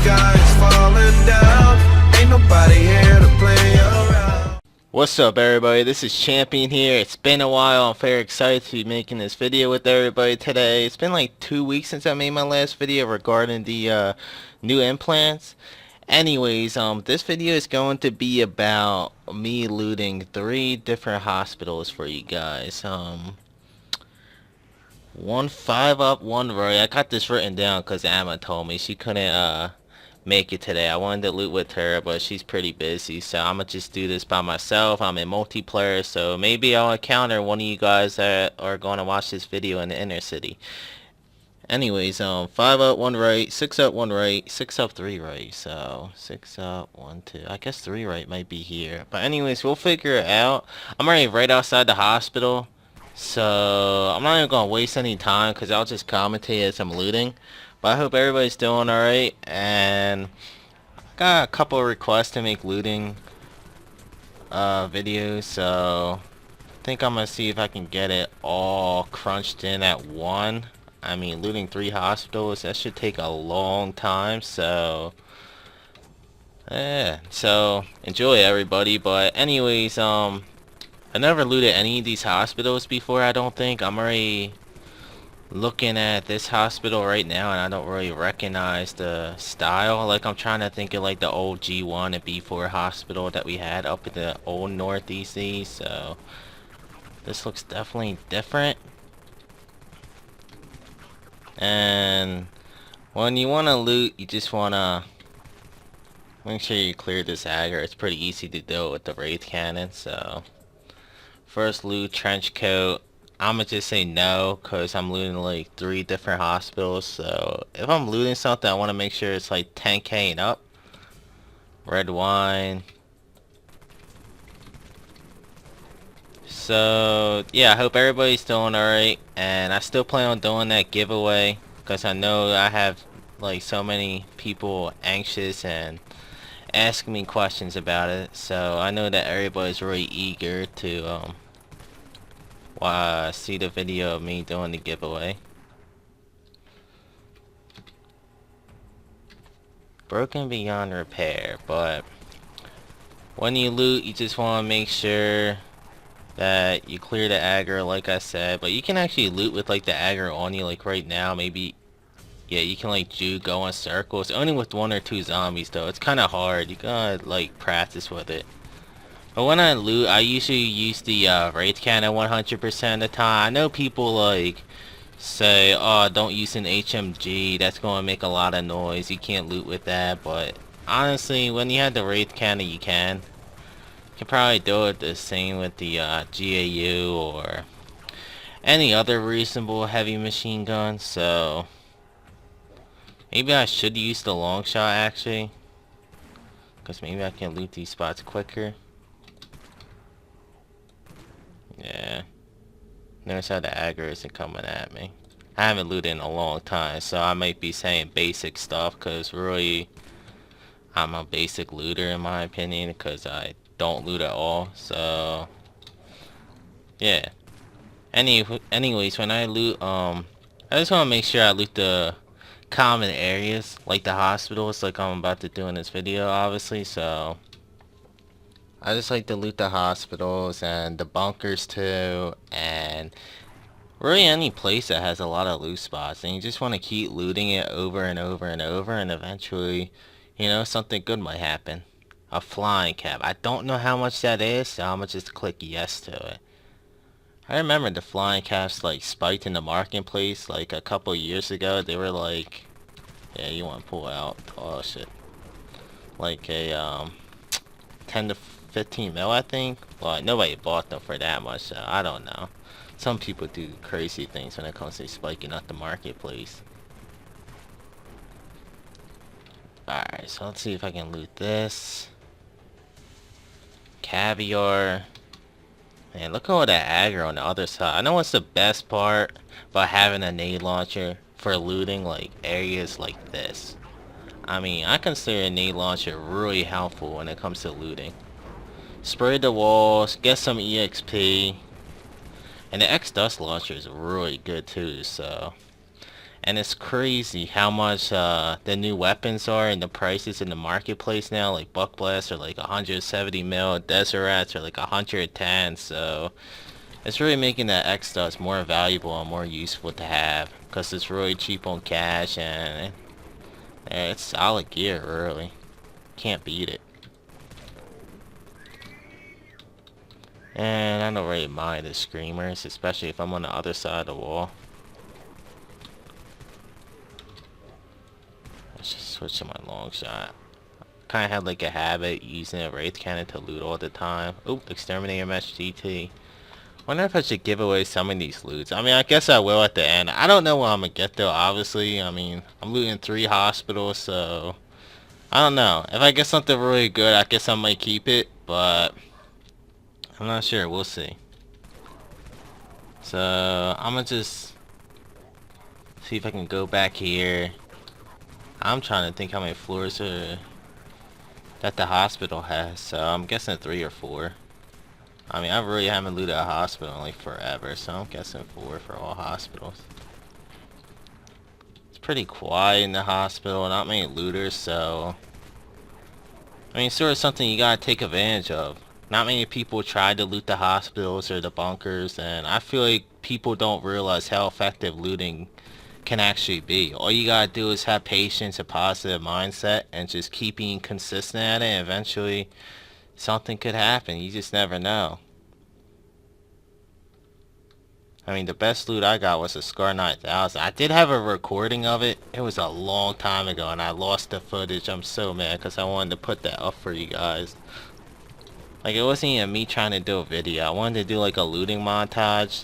sky is falling down. Ain't nobody here to play around. What's up, everybody? This is Champion here. It's been a while. I'm very excited to be making this video with everybody today. It's been like 2 weeks since I made my last video regarding the new implants. Anyways, this video is going to be about me looting 3 different hospitals for you guys. One 5 up, one right. I got this written down because Emma told me she couldn't make it today. I wanted to loot with her, but she's pretty busy, so I'm gonna just do this by myself. I'm in multiplayer, so maybe I'll encounter one of you guys that are going to watch this video in the inner city. Anyways, 5 up, 1 right, 6 up, 1 right, 6 up, 3 right. So 6 up, 1, 2. I guess 3 right might be here. But anyways, we'll figure it out. I'm already right outside the hospital, so I'm not even gonna waste any time because I'll just commentate as I'm looting. But I hope everybody's doing alright, and I got a couple of requests to make looting videos, so I think I'm gonna see if I can get it all crunched in at one. I mean, looting 3 hospitals, that should take a long time, so yeah, so enjoy everybody. But anyways, I never looted any of these hospitals before, I don't think. I'm already looking at this hospital right now and I don't really recognize the style. Like, I'm trying to think of like the old G1 and B4 hospital that we had up in the old Northeast East, so this looks definitely different. And when you want to loot, you just want to make sure you clear this aggro. It's pretty easy to do it with the Wraith Cannon. So first loot, trench coat. I'ma just say no because I'm looting like 3 different hospitals. So if I'm looting something, I want to make sure it's like 10k and up. Red wine. So yeah, I hope everybody's doing alright, and I still plan on doing that giveaway because I know I have like so many people anxious and asking me questions about it, so I know that everybody's really eager to see the video of me doing the giveaway. Broken beyond repair, but when you loot, you just want to make sure that you clear the aggro, like I said. But you can actually loot with like the aggro on you, like right now. Maybe, yeah, you can like go in circles. Only with 1 or 2 zombies though. It's kind of hard. You gotta like practice with it. But when I loot, I usually use the Wraith Cannon 100% of the time. I know people like say, oh, don't use an HMG, that's gonna make a lot of noise, you can't loot with that. But honestly, when you have the Wraith Cannon, you can. You can probably do it the same with the GAU or any other reasonable heavy machine gun. So maybe I should use the long shot actually, because maybe I can loot these spots quicker. Yeah, notice how the aggro isn't coming at me. I haven't looted in a long time, so I might be saying basic stuff because really I'm a basic looter in my opinion, because I don't loot at all. So yeah, anyways, when I loot, I just want to make sure I loot the common areas like the hospitals, like I'm about to do in this video obviously. So I just like to loot the hospitals and the bunkers too, and really any place that has a lot of loot spots, and you just want to keep looting it over and over and over, and eventually, you know, something good might happen. A flying cap. I don't know how much that is, so I'm gonna just click yes to it. I remember the flying caps like spiked in the marketplace like a couple years ago. They were like, yeah, you want to pull out, oh shit, like a 10 to 15 mil I think. Well, nobody bought them for that much, so I don't know. Some people do crazy things when it comes to spiking out the marketplace. Alright, so let's see if I can loot this. Caviar. Man, look at all that aggro on the other side. I know what's the best part about having a nade launcher for looting like areas like this. I mean, I consider a nade launcher really helpful when it comes to looting. Spray the walls, get some EXP. And the X-Dust launcher is really good too, so. And it's crazy how much the new weapons are and the prices in the marketplace now. Like Buck Blasts are like 170 mil, Desert Rats are like 110, so it's really making the X stuff more valuable and more useful to have. Because it's really cheap on cash and it's solid gear, really. Can't beat it. And I don't really mind the screamers, especially if I'm on the other side of the wall. Let's just switch to my long shot. Kind of had like a habit using a Wraith Cannon to loot all the time. Oop, Exterminator Mesh GT. Wonder if I should give away some of these loots. I mean, I guess I will at the end. I don't know what I'm gonna get though, obviously. I mean, I'm looting 3 hospitals, so I don't know. If I get something really good, I guess I might keep it, but I'm not sure. We'll see. So I'm gonna just see if I can go back here. I'm trying to think how many floors are that the hospital has, so I'm guessing 3 or 4. I mean, I really haven't looted a hospital in like forever, so I'm guessing 4 for all hospitals. It's pretty quiet in the hospital, not many looters, so I mean, sort of something you gotta take advantage of. Not many people try to loot the hospitals or the bunkers, and I feel like people don't realize how effective looting can actually be. All you gotta do is have patience, a positive mindset, and just keep being consistent at it, and eventually something could happen. You just never know. I mean, the best loot I got was a Scar 9000. I did have a recording of it. It was a long time ago, and I lost the footage. I'm so mad because I wanted to put that up for you guys. Like, it wasn't even me trying to do a video. I wanted to do like a looting montage.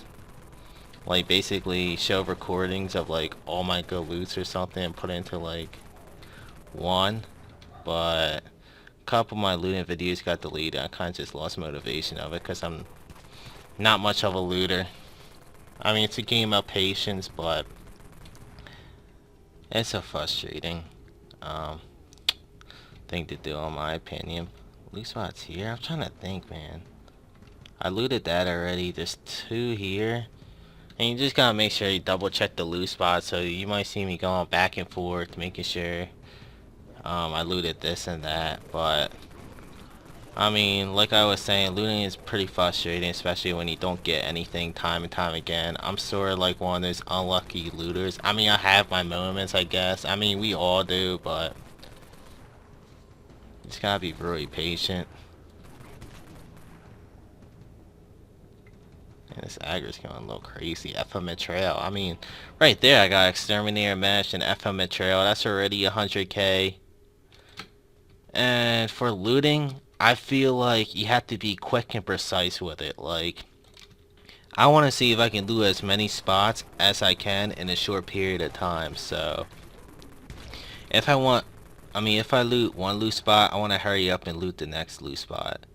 Like, basically show recordings of like all my good loots or something and put it into like one. But a couple of my looting videos got deleted. I kind of just lost motivation of it because I'm not much of a looter. I mean, it's a game of patience, but it's so frustrating thing to do, in my opinion. Loot spots here? I'm trying to think, man. I looted that already. There's 2 here. And you just gotta make sure you double check the loot spots. So you might see me going back and forth, making sure I looted this and that. But I mean, like I was saying, looting is pretty frustrating, especially when you don't get anything time and time again. I'm sort of like one of those unlucky looters. I mean, I have my moments, I guess. I mean, we all do, but you just gotta be really patient. And this aggro's going a little crazy. FM Trail. I mean, right there I got Exterminator Mesh and FM Trail. That's already 100k. And for looting, I feel like you have to be quick and precise with it. Like, I want to see if I can loot as many spots as I can in a short period of time. So, if I loot one loot spot, I want to hurry up and loot the next loot spot.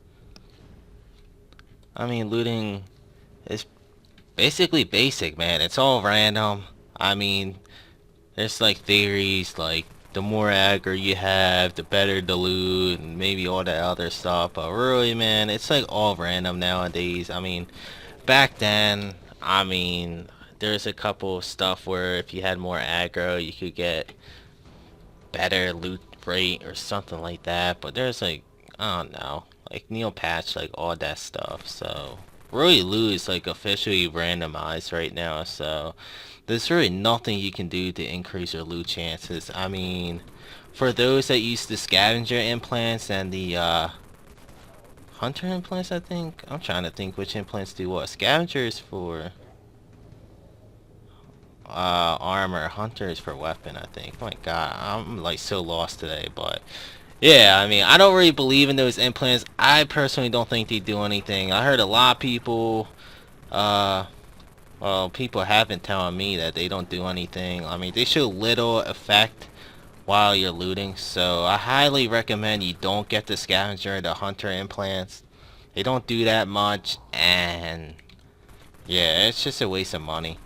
I mean, looting is basically basic, man. It's all random. I mean, there's like theories like the more aggro you have, the better the loot, and maybe all that other stuff. But really, man, it's like all random nowadays. I mean, back then, I mean, there's a couple of stuff where if you had more aggro, you could get better loot rate or something like that. But there's like, I don't know, like Neo patch, like all that stuff. So really, loot is like officially randomized right now. So there's really nothing you can do to increase your loot chances. I mean, for those that use the scavenger implants and the hunter implants, I think. I'm trying to think which implants do what. Scavenger is for armor, hunter is for weapon, I think. Oh my god, I'm like so lost today, but yeah, I mean, I don't really believe in those implants. I personally don't think they do anything. I heard a lot of people, well, people have been telling me that they don't do anything. I mean, they show little effect while you're looting, so I highly recommend you don't get the scavenger and the hunter implants. They don't do that much, and yeah, it's just a waste of money.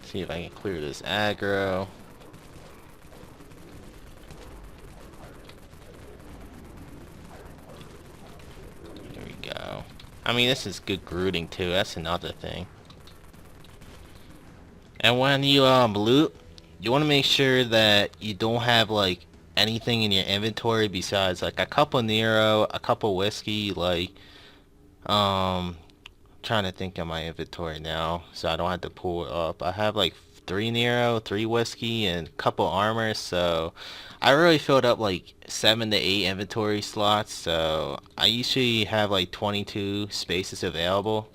See if I can clear this aggro. There we go. I mean, this is good grooting too. That's another thing. And when you loot, you want to make sure that you don't have like anything in your inventory besides like a couple Nero, a couple whiskey, like trying to think of my inventory now so I don't have to pull it up. I have like 3 Nero, 3 whiskey, and a couple armor, so I really filled up like 7 to 8 inventory slots, so I usually have like 22 spaces available.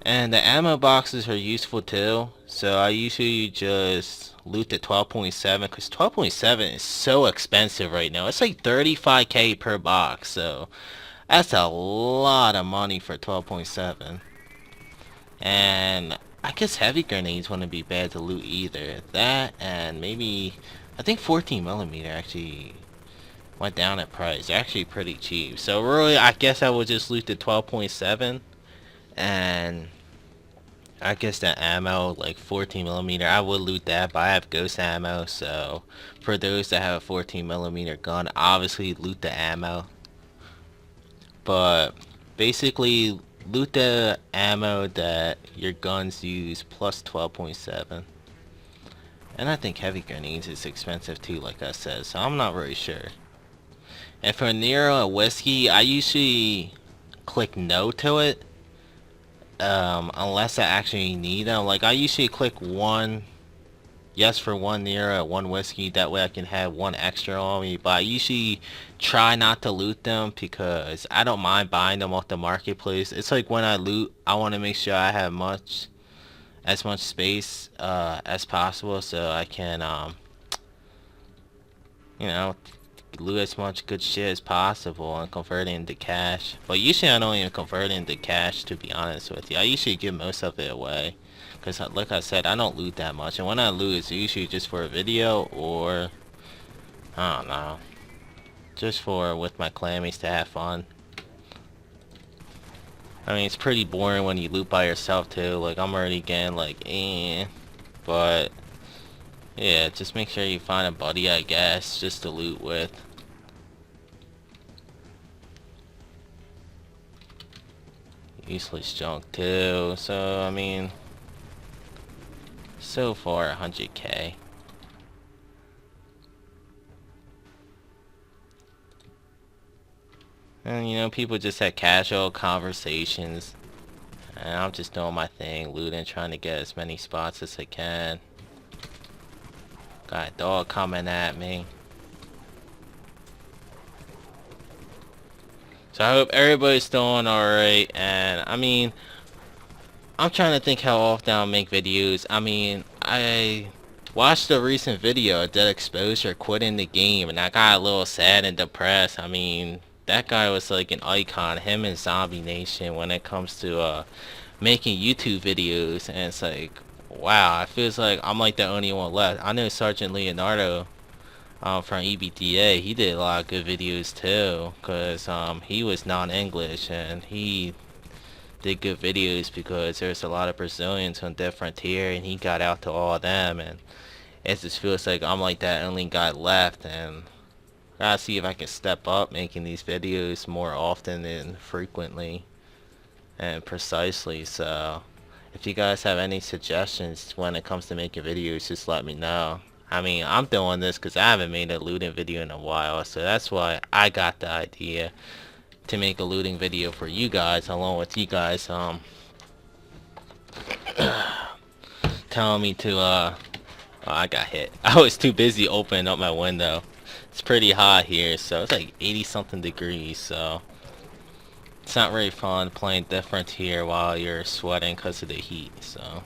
And the ammo boxes are useful too, so I usually just loot the 12.7 because 12.7 is so expensive right now. It's like 35k per box, so that's a lot of money for 12.7. And I guess heavy grenades wouldn't be bad to loot either. That and maybe, I think 14mm actually went down in price. They're actually pretty cheap. So really, I guess I would just loot the 12.7. And I guess the ammo, like 14mm, I would loot that, but I have ghost ammo, so for those that have a 14mm gun, obviously loot the ammo. But basically, loot the ammo that your guns use plus 12.7. And I think heavy grenades is expensive too, like I said, so I'm not really sure. And for Nero and whiskey, I usually click no to it. Unless I actually need them. Like, I usually click one yes for 1 Nero, 1 whiskey, that way I can have 1 extra on me, but I usually try not to loot them because I don't mind buying them off the marketplace. It's like when I loot, I want to make sure I have as much space as possible so I can you know, loot as much good shit as possible and convert it into cash. But usually I don't even convert it into cash, to be honest with you. I usually give most of it away because, like I said, I don't loot that much, and when I loot, it's usually just for a video or I don't know, just for with my clammies to have fun. I mean, it's pretty boring when you loot by yourself too. Like, I'm already getting like but yeah, just make sure you find a buddy, I guess, just to loot with. Useless junk too, so I mean, so far 100k. And you know, people just had casual conversations, and I'm just doing my thing, looting, trying to get as many spots as I can. Got a dog coming at me. So I hope everybody's doing alright, and I mean, I'm trying to think how often I'll make videos. I mean, I watched a recent video of Dead Exposure quitting the game, and I got a little sad and depressed. I mean, that guy was like an icon, him and Zombie Nation, when it comes to making YouTube videos, and it's like, wow, it feels like I'm like the only one left. I know Sergeant Leonardo from EBTA, he did a lot of good videos too, because he was non-English, and he did good videos because there's a lot of Brazilians on Death Frontier, and he got out to all of them, and it just feels like I'm like that only guy left, and I gotta see if I can step up making these videos more often and frequently and precisely. So if you guys have any suggestions when it comes to making videos, just let me know. I mean, I'm doing this because I haven't made a looting video in a while, so that's why I got the idea to make a looting video for you guys, along with you guys telling me to oh, I got hit. I was too busy opening up my window. It's pretty hot here, so it's like 80 something degrees, so it's not really fun playing Death Frontier while you're sweating because of the heat. So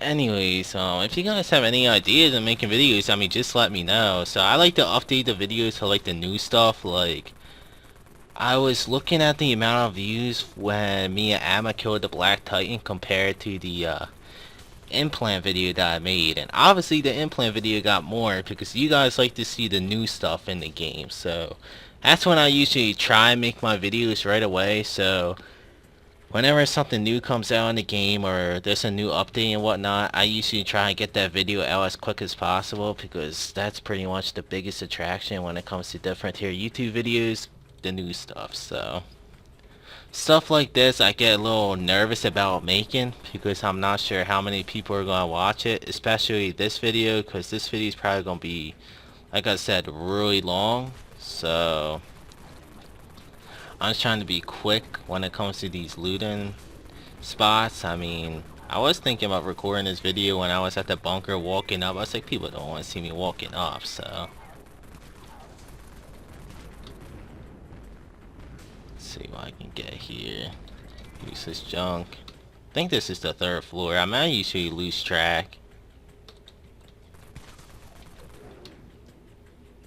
anyways, if you guys have any ideas of making videos, I mean, just let me know. So I like to update the videos to like the new stuff. Like, I was looking at the amount of views when me and Amma killed the Black Titan compared to the implant video that I made, and obviously the implant video got more because you guys like to see the new stuff in the game. So that's when I usually try and make my videos right away. So whenever something new comes out in the game or there's a new update and whatnot, I usually try and get that video out as quick as possible because that's pretty much the biggest attraction when it comes to Death Frontier YouTube videos, the new stuff. So stuff like this I get a little nervous about making because I'm not sure how many people are going to watch it, especially this video, because this video is probably going to be, like I said, really long. So I'm just trying to be quick when it comes to these looting spots. I mean, I was thinking about recording this video when I was at the bunker walking up. I was like, people don't want to see me walking up, so let's see what I can get here. Use this junk. I think this is the 3rd floor. I mean, I usually lose track.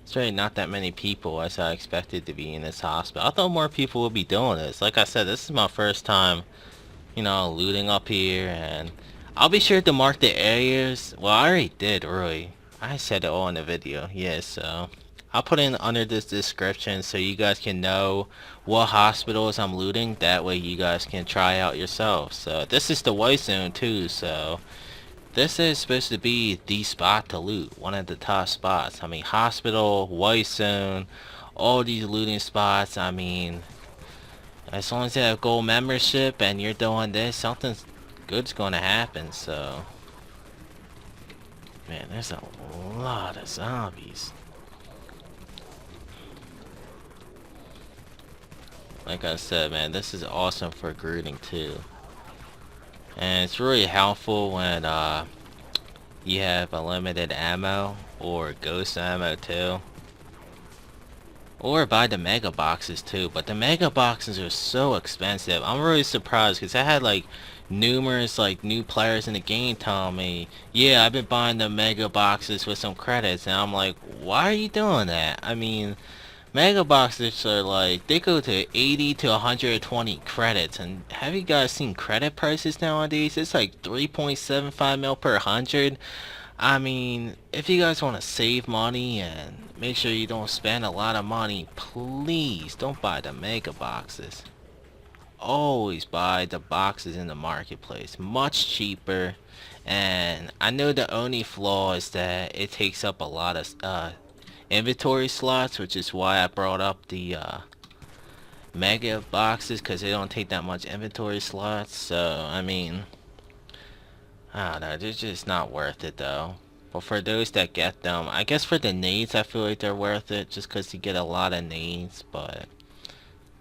It's really not that many people as I expected to be in this hospital. I thought more people would be doing this. Like I said, this is my first time, you know, looting up here, and I'll be sure to mark the areas. Well, I already did, really. I said it all in the video. Yeah, so I'll put it under this description so you guys can know what hospitals I'm looting. That way you guys can try out yourselves. So this is the white zone too, so this is supposed to be the spot to loot. One of the top spots. I mean, hospital, white zone, all these looting spots. I mean, as long as you have gold membership and you're doing this, something good's gonna happen. So man, there's a lot of zombies. Like I said, man, this is awesome for greeting too. And it's really helpful when you have a limited ammo or ghost ammo too. Or buy the mega boxes too, but the mega boxes are so expensive. I'm really surprised because I had like numerous like new players in the game telling me, yeah, I've been buying the mega boxes with some credits, and I'm like, why are you doing that? I mean, mega boxes are like, they go to 80 to 120 credits, and have you guys seen credit prices nowadays? It's like 3.75 mil per 100. I mean, if you guys want to save money and make sure you don't spend a lot of money, please don't buy the mega boxes. Always buy the boxes in the marketplace. Much cheaper. And I know the only flaw is that it takes up a lot of inventory slots, which is why I brought up the mega boxes, because they don't take that much inventory slots. So, I mean, I don't know, they're just not worth it though. But for those that get them, I guess for the nades I feel like they're worth it, just because you get a lot of nades, but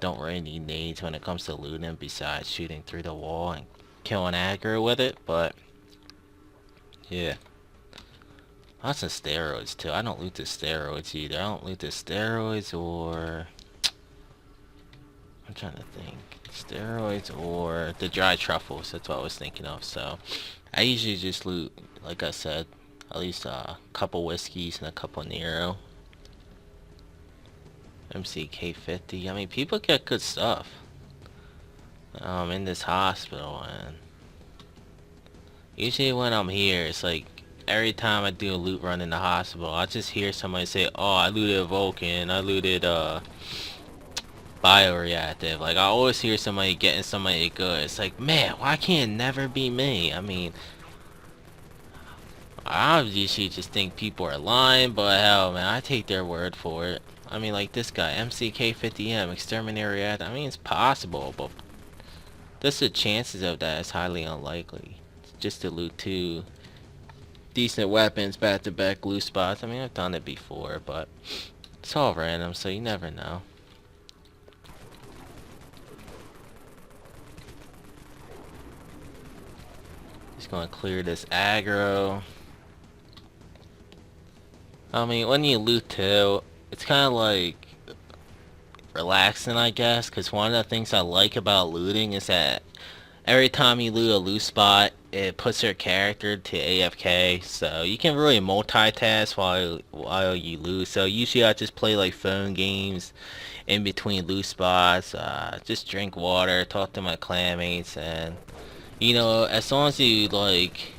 don't really need nades when it comes to looting besides shooting through the wall and killing aggro with it. But yeah, lots of steroids too. I don't loot the steroids either. I don't loot the steroids, or I'm trying to think, steroids or the dry truffles. That's what I was thinking of. So I usually just loot, like I said, at least a couple whiskeys and a couple Nero. MCK50. I mean, people get good stuff in this hospital, and usually when I'm here, it's like every time I do a loot run in the hospital, I just hear somebody say, oh, I looted a Vulcan, I looted bioreactive. Like, I always hear somebody getting somebody good. It's like, man, why can't it never be me? I mean, I usually just think people are lying, but hell, man, I take their word for it. I mean, like this guy, MCK50M, Exterminator Reactor. I mean, it's possible, but the chances of that is highly unlikely. Just to loot 2 decent weapons back-to-back loot spots. I mean, I've done it before, but it's all random, so you never know. Just gonna clear this aggro. I mean, when you loot too, it's kind of like relaxing, I guess, because one of the things I like about looting is that every time you loot a loot spot, it puts your character to AFK, so you can really multitask while you loot. So usually I just play like phone games in between loot spots, just drink water, talk to my clanmates, and you know, as long as you like,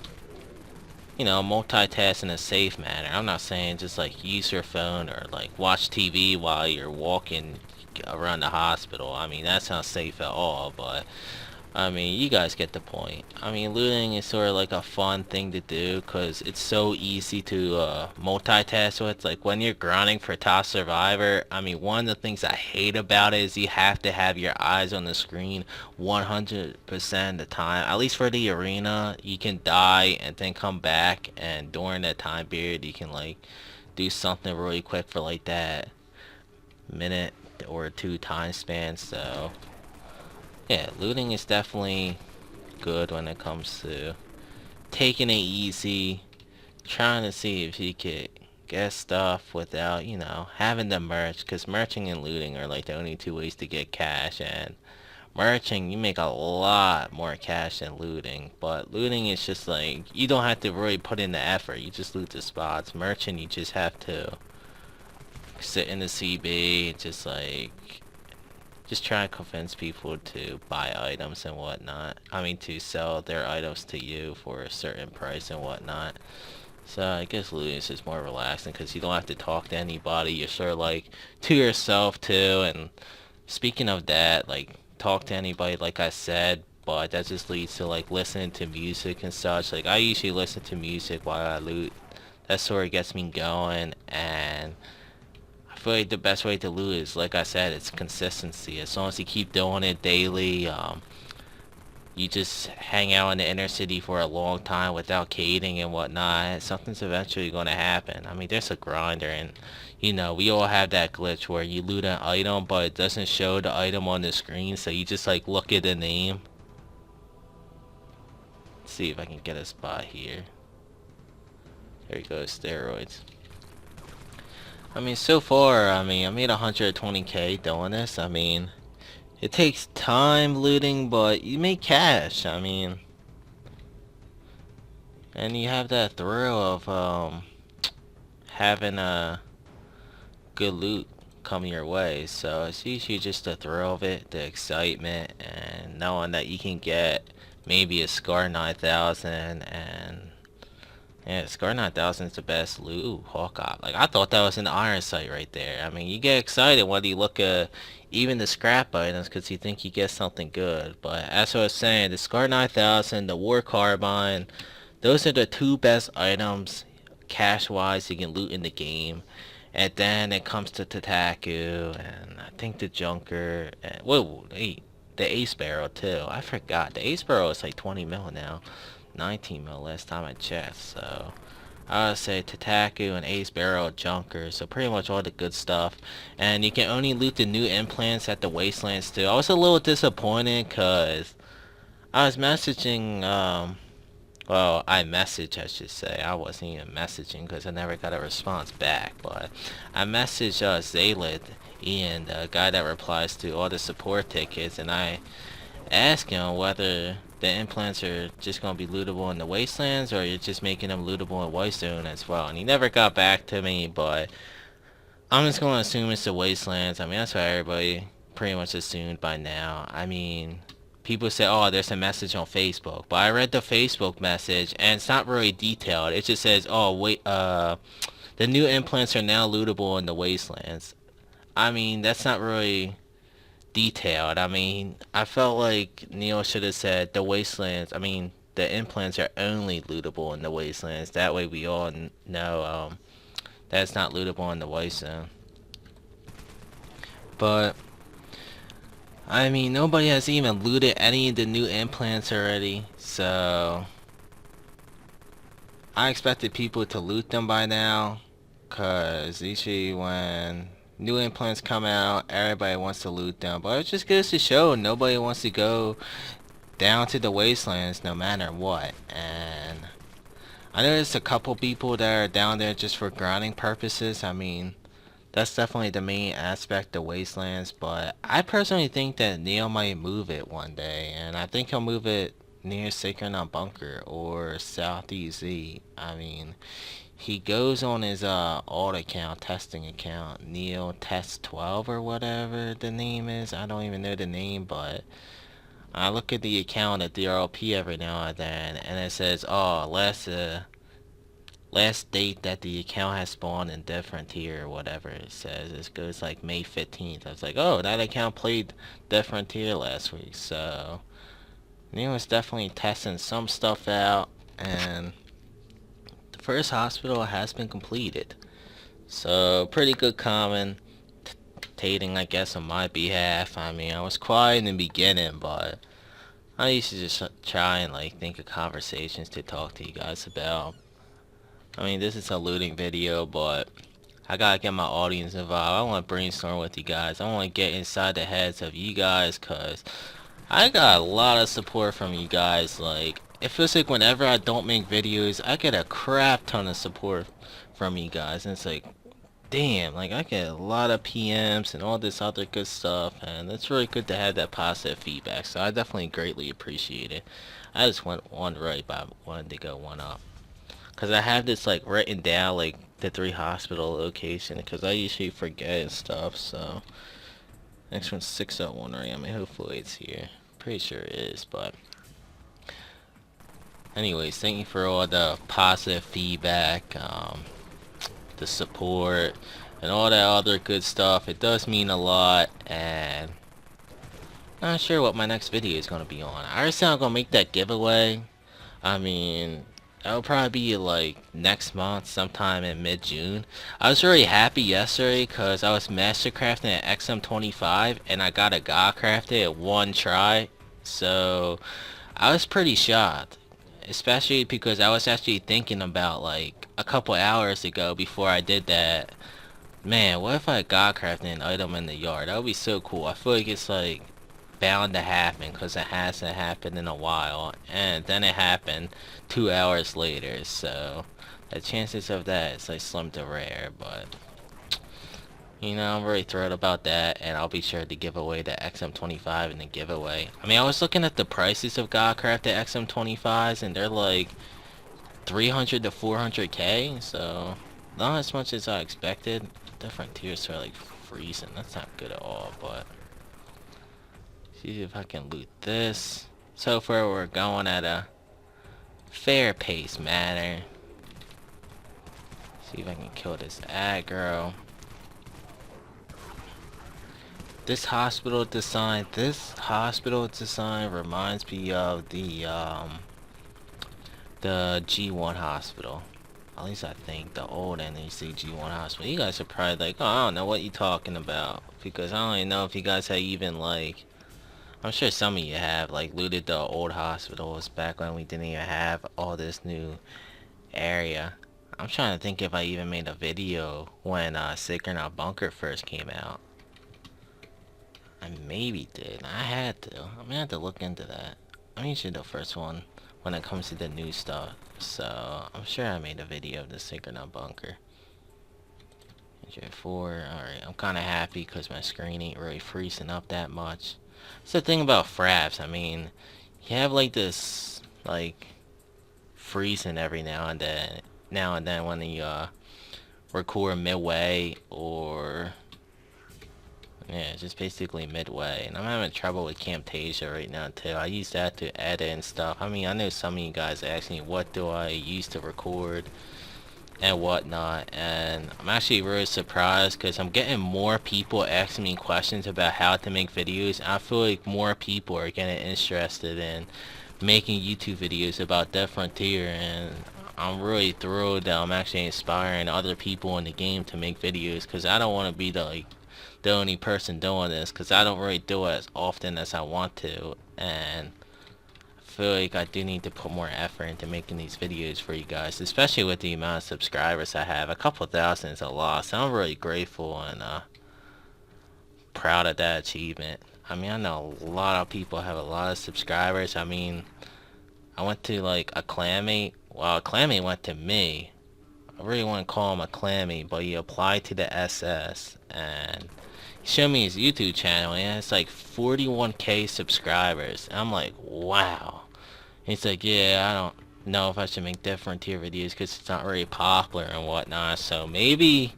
you know, multitask in a safe manner. I'm not saying just like use your phone or like watch TV while you're walking around the hospital. I mean, that's not safe at all, but I mean, you guys get the point. I mean, looting is sort of like a fun thing to do because it's so easy to multitask with. Like when you're grinding for top survivor, I mean, one of the things I hate about it is you have to have your eyes on the screen 100% of the time. At least for the arena, you can die and then come back, and during that time period, you can like do something really quick for like that minute or two time span. So yeah, looting is definitely good when it comes to taking it easy, trying to see if you could get stuff without, you know, having to merch, because merching and looting are like the only two ways to get cash, and merching, you make a lot more cash than looting, but looting is just like, you don't have to really put in the effort, you just loot the spots. Merching, you just have to sit in the CB, just try to convince people to buy items and whatnot. I mean, to sell their items to you for a certain price and whatnot. So I guess looting is just more relaxing because you don't have to talk to anybody. You're sort of like to yourself too. And speaking of that, like talk to anybody, like I said, but that just leads to like listening to music and such. Like I usually listen to music while I loot. That sort of gets me going, and I feel like the best way to loot is, like I said, it's consistency. As long as you keep doing it daily, you just hang out in the inner city for a long time without cading and whatnot, something's eventually going to happen. I mean, there's a grinder, and you know, we all have that glitch where you loot an item, but it doesn't show the item on the screen, so you just like look at the name. Let's see if I can get a spot here. There we go, steroids. I mean, so far, I mean, I made 120k doing this. I mean, it takes time looting, but you make cash. I mean, and you have that thrill of having a good loot come your way. So it's usually just the thrill of it, the excitement, and knowing that you can get maybe a Scar 9000, and yeah, Scar 9000 is the best loot. Ooh, Hawkeye. Like, I thought that was an iron sight right there. I mean, you get excited when you look at even the scrap items because you think you get something good. But as I was saying, the Scar 9000, the War Carbine, those are the two best items cash-wise you can loot in the game. And then it comes to Tataku, and I think the Junker, and, whoa, hey, the Ace Barrel too. I forgot. The Ace Barrel is like 20 mil now. 19 mil last time I checked, so I would say Tataku and Ace Barrel Junker, so pretty much all the good stuff. And you can only loot the new implants at the Wastelands too. I was a little disappointed because I was messaging, well, I messaged, I should say. I wasn't even messaging because I never got a response back, but I messaged Zaylid, Ian, the guy that replies to all the support tickets, and I asked him whether the implants are just going to be lootable in the Wastelands or you're just making them lootable in White Zone as well. And he never got back to me, but I'm just going to assume it's the Wastelands. I mean, that's what everybody pretty much assumed by now. I mean, people say, oh, there's a message on Facebook, but I read the Facebook message and it's not really detailed. It just says, oh, wait, the new implants are now lootable in the Wastelands. I mean, that's not really detailed. I mean, I felt like Neil should have said the Wastelands, I mean, the implants are only lootable in the Wastelands. That way we all know that's not lootable in the White Zone. But I mean, nobody has even looted any of the new implants already, so I expected people to loot them by now, cause usually when new implants come out, everybody wants to loot them, but it just goes to show nobody wants to go down to the Wastelands no matter what. And I know there's a couple people that are down there just for grinding purposes. I mean, that's definitely the main aspect of Wastelands, but I personally think that Neil might move it one day, and I think he'll move it near Sacred on Bunker or Southeast Z. I mean, he goes on his alt account, testing account, Neil Test 12 or whatever the name is. I don't even know the name, but I look at the account at DRLP every now and then, and it says, oh, last date that the account has spawned in different tier or whatever it says. It goes like May 15th. I was like, oh, that account played different tier last week, so Neo's definitely testing some stuff out, and the first hospital has been completed. So, pretty good commentating, I guess, on my behalf. I mean, I was quiet in the beginning, but I used to just try and, like, think of conversations to talk to you guys about. I mean, this is a looting video, but I gotta get my audience involved. I want to brainstorm with you guys. I want to get inside the heads of you guys, cause I got a lot of support from you guys. Like, it feels like whenever I don't make videos, I get a crap ton of support from you guys. And it's like, damn, like I get a lot of PMs and all this other good stuff. And it's really good to have that positive feedback. So I definitely greatly appreciate it. I just went one right, but I wanted to go one up. Because I have this like written down, like the 3 hospital location. Because I usually forget and stuff. So next one's 601, right? I mean, hopefully it's here. Pretty sure it is, but anyways, thank you for all the positive feedback, the support, and all that other good stuff. It does mean a lot, and I'm not sure what my next video is going to be on. I already said I'm going to make that giveaway. I mean, that'll probably be like next month, sometime in mid-June. I was really happy yesterday because I was mastercrafting at XM25 and I got a god crafted at 1 try. So I was pretty shocked, especially because I was actually thinking about like a couple hours ago before I did that. Man, what if I god crafted an item in the yard? That would be so cool. I feel like it's like bound to happen because it hasn't happened in a while, and then it happened 2 hours later, so the chances of that is like slim to rare. But you know, I'm very thrilled about that, and I'll be sure to give away the XM25 in the giveaway. I mean, I was looking at the prices of Godcrafted XM25s, and they're like 300 to 400k, so not as much as I expected. Different tiers are like freezing. That's not good at all, but see if I can loot this. So far we're going at a fair pace manner. See if I can kill this aggro. This hospital design reminds me of the G1 hospital. At least I think the old NEC G1 hospital. You guys are probably like, oh, I don't know what you're talking about, because I don't even know if you guys have even like, I'm sure some of you have like looted the old hospitals back when we didn't even have all this new area. I'm trying to think if I even made a video when Sacred Bunker first came out. I maybe did. I had to. I'm gonna have to look into that. I'm usually the first one when it comes to the new stuff, so I'm sure I made a video of the Sacred Bunker. 4. Alright, I'm kind of happy because my screen ain't really freezing up that much. That's the thing about fraps. I mean, you have like this like freezing every now and then when you record midway, or yeah, just basically midway. And I'm having trouble with Camtasia right now too. I use that to edit and stuff. I mean, I know some of you guys ask me what do I use to record and whatnot, and I'm actually really surprised because I'm getting more people asking me questions about how to make videos. I feel like more people are getting interested in making YouTube videos about Dead Frontier, and I'm really thrilled that I'm actually inspiring other people in the game to make videos, because I don't want to be the only person doing this, because I don't really do it as often as I want to, and I feel like I do need to put more effort into making these videos for you guys, especially with the amount of subscribers I have. A couple thousand is a lot, so I'm really grateful and proud of that achievement. I mean, I know a lot of people have a lot of subscribers. I mean, I went to like a clanmate. Well, a clanmate went to me. I really want to call him a clanmate, but he applied to the SS, and he showed me his YouTube channel, and it's like 41k subscribers. And I'm like, wow. He's like, yeah, I don't know if I should make Dead Frontier videos because it's not very popular and whatnot. So maybe,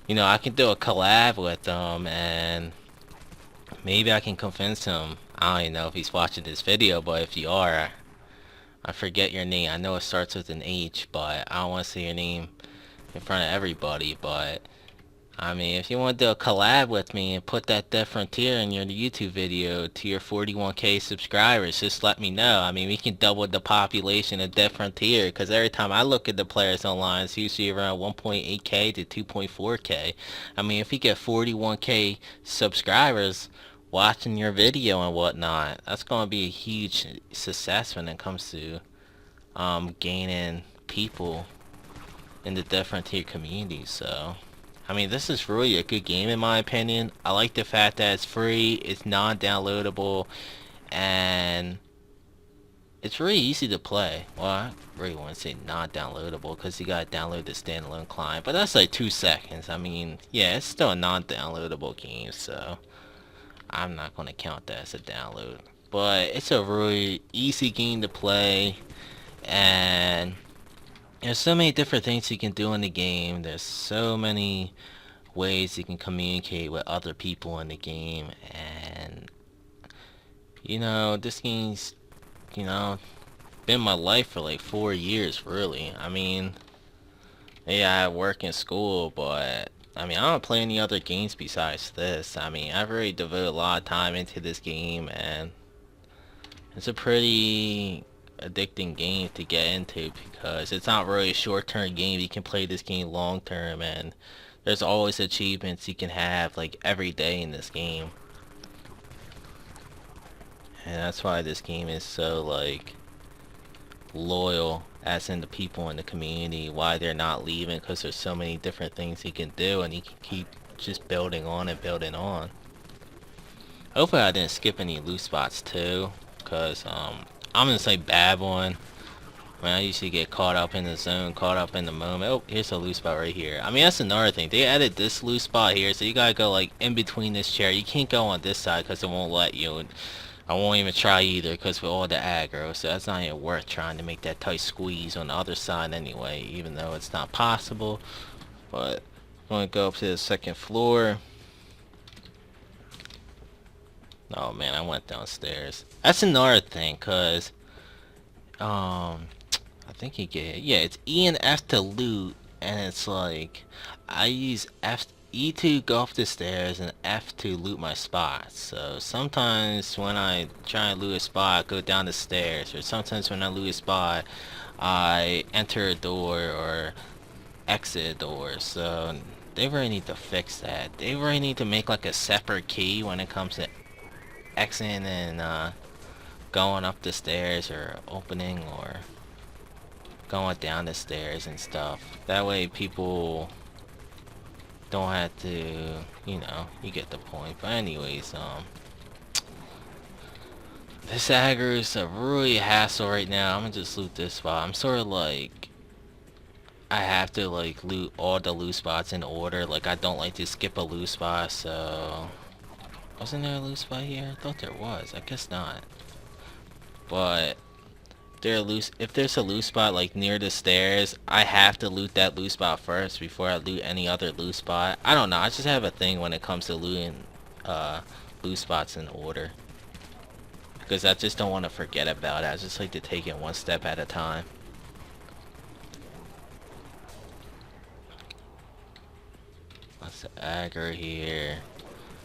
you know, I can do a collab with him, and maybe I can convince him. I don't even know if he's watching this video, but if you are, I forget your name. I know it starts with an H, but I don't want to say your name in front of everybody. But I mean, if you want to do a collab with me and put that Death Frontier in your YouTube video to your 41K subscribers, just let me know. I mean, we can double the population of Death Frontier, because every time I look at the players online, it's usually around 1.8K to 2.4K. I mean, if we get 41K subscribers watching your video and whatnot, that's going to be a huge success when it comes to gaining people in the Death Frontier community, so... I mean, this is really a good game in my opinion. I like the fact that it's free, it's non-downloadable, and it's really easy to play. Well, I really want to say non-downloadable because you gotta download the standalone client, but that's like 2 seconds. I mean, yeah, it's still a non-downloadable game, so I'm not gonna count that as a download. But it's a really easy game to play, and there's so many different things you can do in the game. There's so many ways you can communicate with other people in the game, and you know, this game's, you know, been my life for like 4 years, really. I mean, yeah, I work in school, but I mean, I don't play any other games besides this. I mean, I've really devoted a lot of time into this game, and it's a pretty addicting game to get into because it's not really a short-term game. You can play this game long-term, and there's always achievements you can have like every day in this game. And that's why this game is so like loyal, as in the people in the community, why they're not leaving, because there's so many different things you can do, and you can keep just building on and building on. Hopefully I didn't skip any loot spots too, because I'm gonna say bad one. When I usually get caught up in the zone, caught up in the moment. Oh, here's a loot spot right here. I mean, that's another thing. They added this loot spot here, so you gotta go like in between this chair. You can't go on this side because it won't let you. And I won't even try either because with all the aggro, so that's not even worth trying to make that tight squeeze on the other side anyway, even though it's not possible. But I'm gonna go up to the second floor. Oh man, I went downstairs. That's another thing, cause I think you get, yeah, it's E and F to loot, and it's like I use E to go up the stairs and F to loot my spots. So sometimes when I try and loot a spot, I go down the stairs, or sometimes when I loot a spot, I enter a door or exit a door. So they really need to fix that. They really need to make like a separate key when it comes to exiting and going up the stairs, or opening, or going down the stairs and stuff. That way people don't have to, you know, you get the point. But anyways, this aggro is a really hassle right now. I'm gonna just loot this spot. I'm sort of like, I have to like loot all the loot spots in order. Like, I don't like to skip a loot spot, so... Wasn't there a loot spot here? I thought there was. I guess not. But if there's a loot spot like near the stairs, I have to loot that loot spot first before I loot any other loot spot. I don't know, I just have a thing when it comes to looting loot spots in order, because I just don't want to forget about it. I just like to take it one step at a time. What's the aggro here?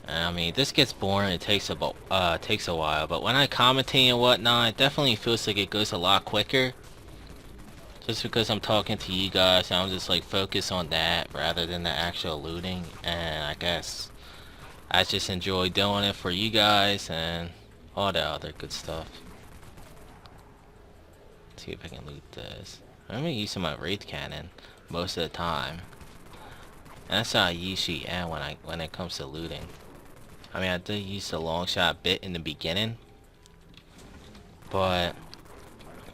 I mean, this gets boring. It takes a while, but when I commentate and whatnot, it definitely feels like it goes a lot quicker. Just because I'm talking to you guys, and I'm just like focused on that rather than the actual looting. And I guess I just enjoy doing it for you guys and all that other good stuff. Let's see if I can loot this. I'm gonna use my wraith cannon most of the time. And that's how I usually am when it comes to looting. I mean, I did use the long shot bit in the beginning, but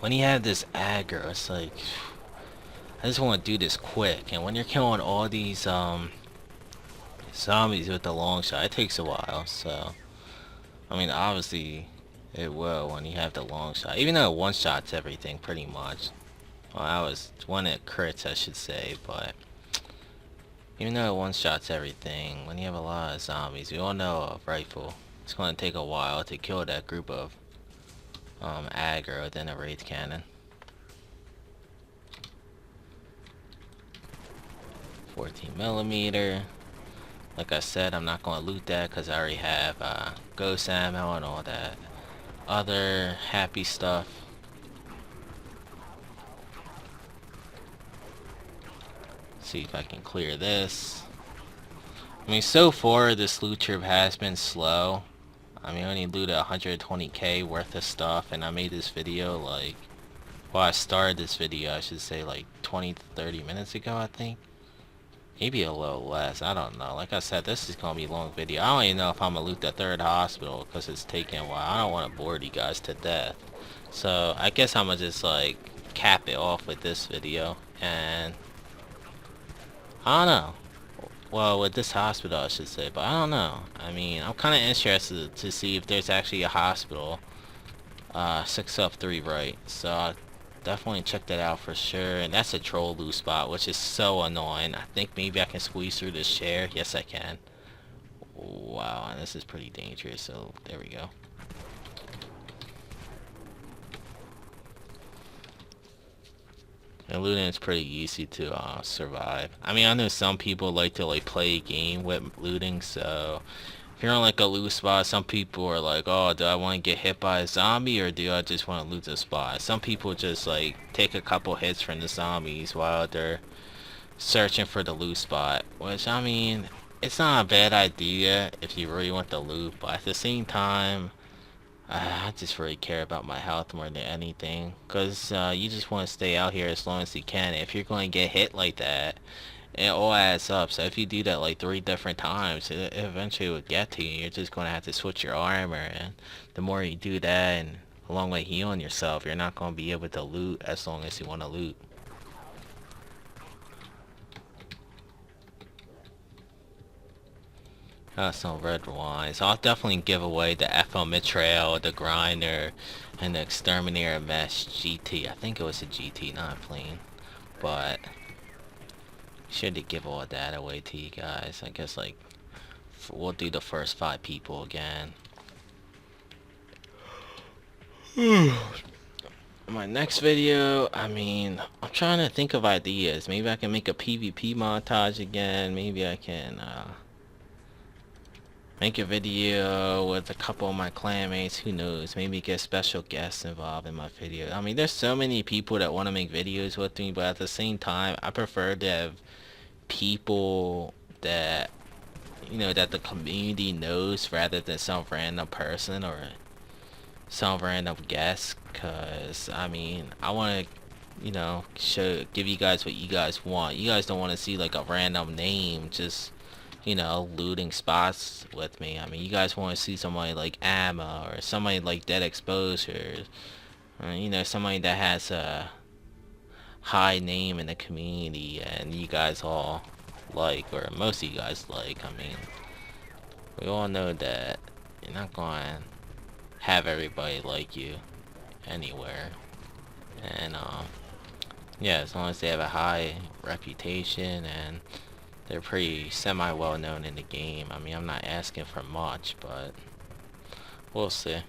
when you have this aggro, it's like, I just want to do this quick. And when you're killing all these zombies with the long shot, it takes a while. So, I mean, obviously it will when you have the long shot, even though it one shots everything pretty much. Well, I was one of crits, I should say, but even though it one-shots everything, when you have a lot of zombies, we all know a rifle, it's going to take a while to kill that group of aggro than a wraith cannon. 14mm. Like I said, I'm not going to loot that because I already have ghost ammo and all that other happy stuff. See if I can clear this. I mean, so far this loot trip has been slow. I mean, I only looted 120k worth of stuff, and I made this video like, well, I started this video, I should say, like 20-30 minutes ago, I think. Maybe a little less, I don't know. Like I said, this is gonna be a long video. I don't even know if I'm gonna loot the third hospital because it's taking a while. I don't want to bore you guys to death. So I guess I'm gonna just like cap it off with this video, and I don't know. Well, with this hospital, I should say, but I don't know. I mean, I'm kind of interested to see if there's actually a hospital 6 up 3 right. So I'll definitely check that out for sure. And that's a troll loot spot, which is so annoying. I think maybe I can squeeze through this chair. Yes, I can. Wow, and this is pretty dangerous. So there we go. And looting is pretty easy to survive. I mean, I know some people like to like play a game with looting, so if you're on like a loot spot, some people are like, oh, do I want to get hit by a zombie or do I just want to loot the spot? Some people just like take a couple hits from the zombies while they're searching for the loot spot, which I mean, it's not a bad idea if you really want the loot, but at the same time, I just really care about my health more than anything, because you just want to stay out here as long as you can. If you're going to get hit like that, it all adds up. So if you do that like 3 different times, it eventually will get to you. You're just going to have to switch your armor, and the more you do that, and along with healing yourself, you're not going to be able to loot as long as you want to loot. Some red wine. So I'll definitely give away the FL Mitrail, the Grinder, and the Exterminator Mesh GT. I think it was a GT, not a plane. But should give all that away to you guys. I guess like we'll do the first 5 people again. My next video, I mean, I'm trying to think of ideas. Maybe I can make a PvP montage again. Maybe I can make a video with a couple of my clanmates. Who knows? Maybe get special guests involved in my video. I mean, there's so many people that want to make videos with me, but at the same time, I prefer to have people that, you know, that the community knows rather than some random person or some random guest. Cause I mean, I want to, you know, give you guys what you guys want. You guys don't want to see like a random name just, you know, looting spots with me. I mean, you guys want to see somebody like Amma or somebody like Dead Exposure, or, you know, somebody that has a high name in the community and you guys all like, or most of you guys like. I mean, we all know that you're not going to have everybody like you anywhere. And yeah, as long as they have a high reputation and they're pretty semi well known in the game. I mean, I'm not asking for much, but we'll see.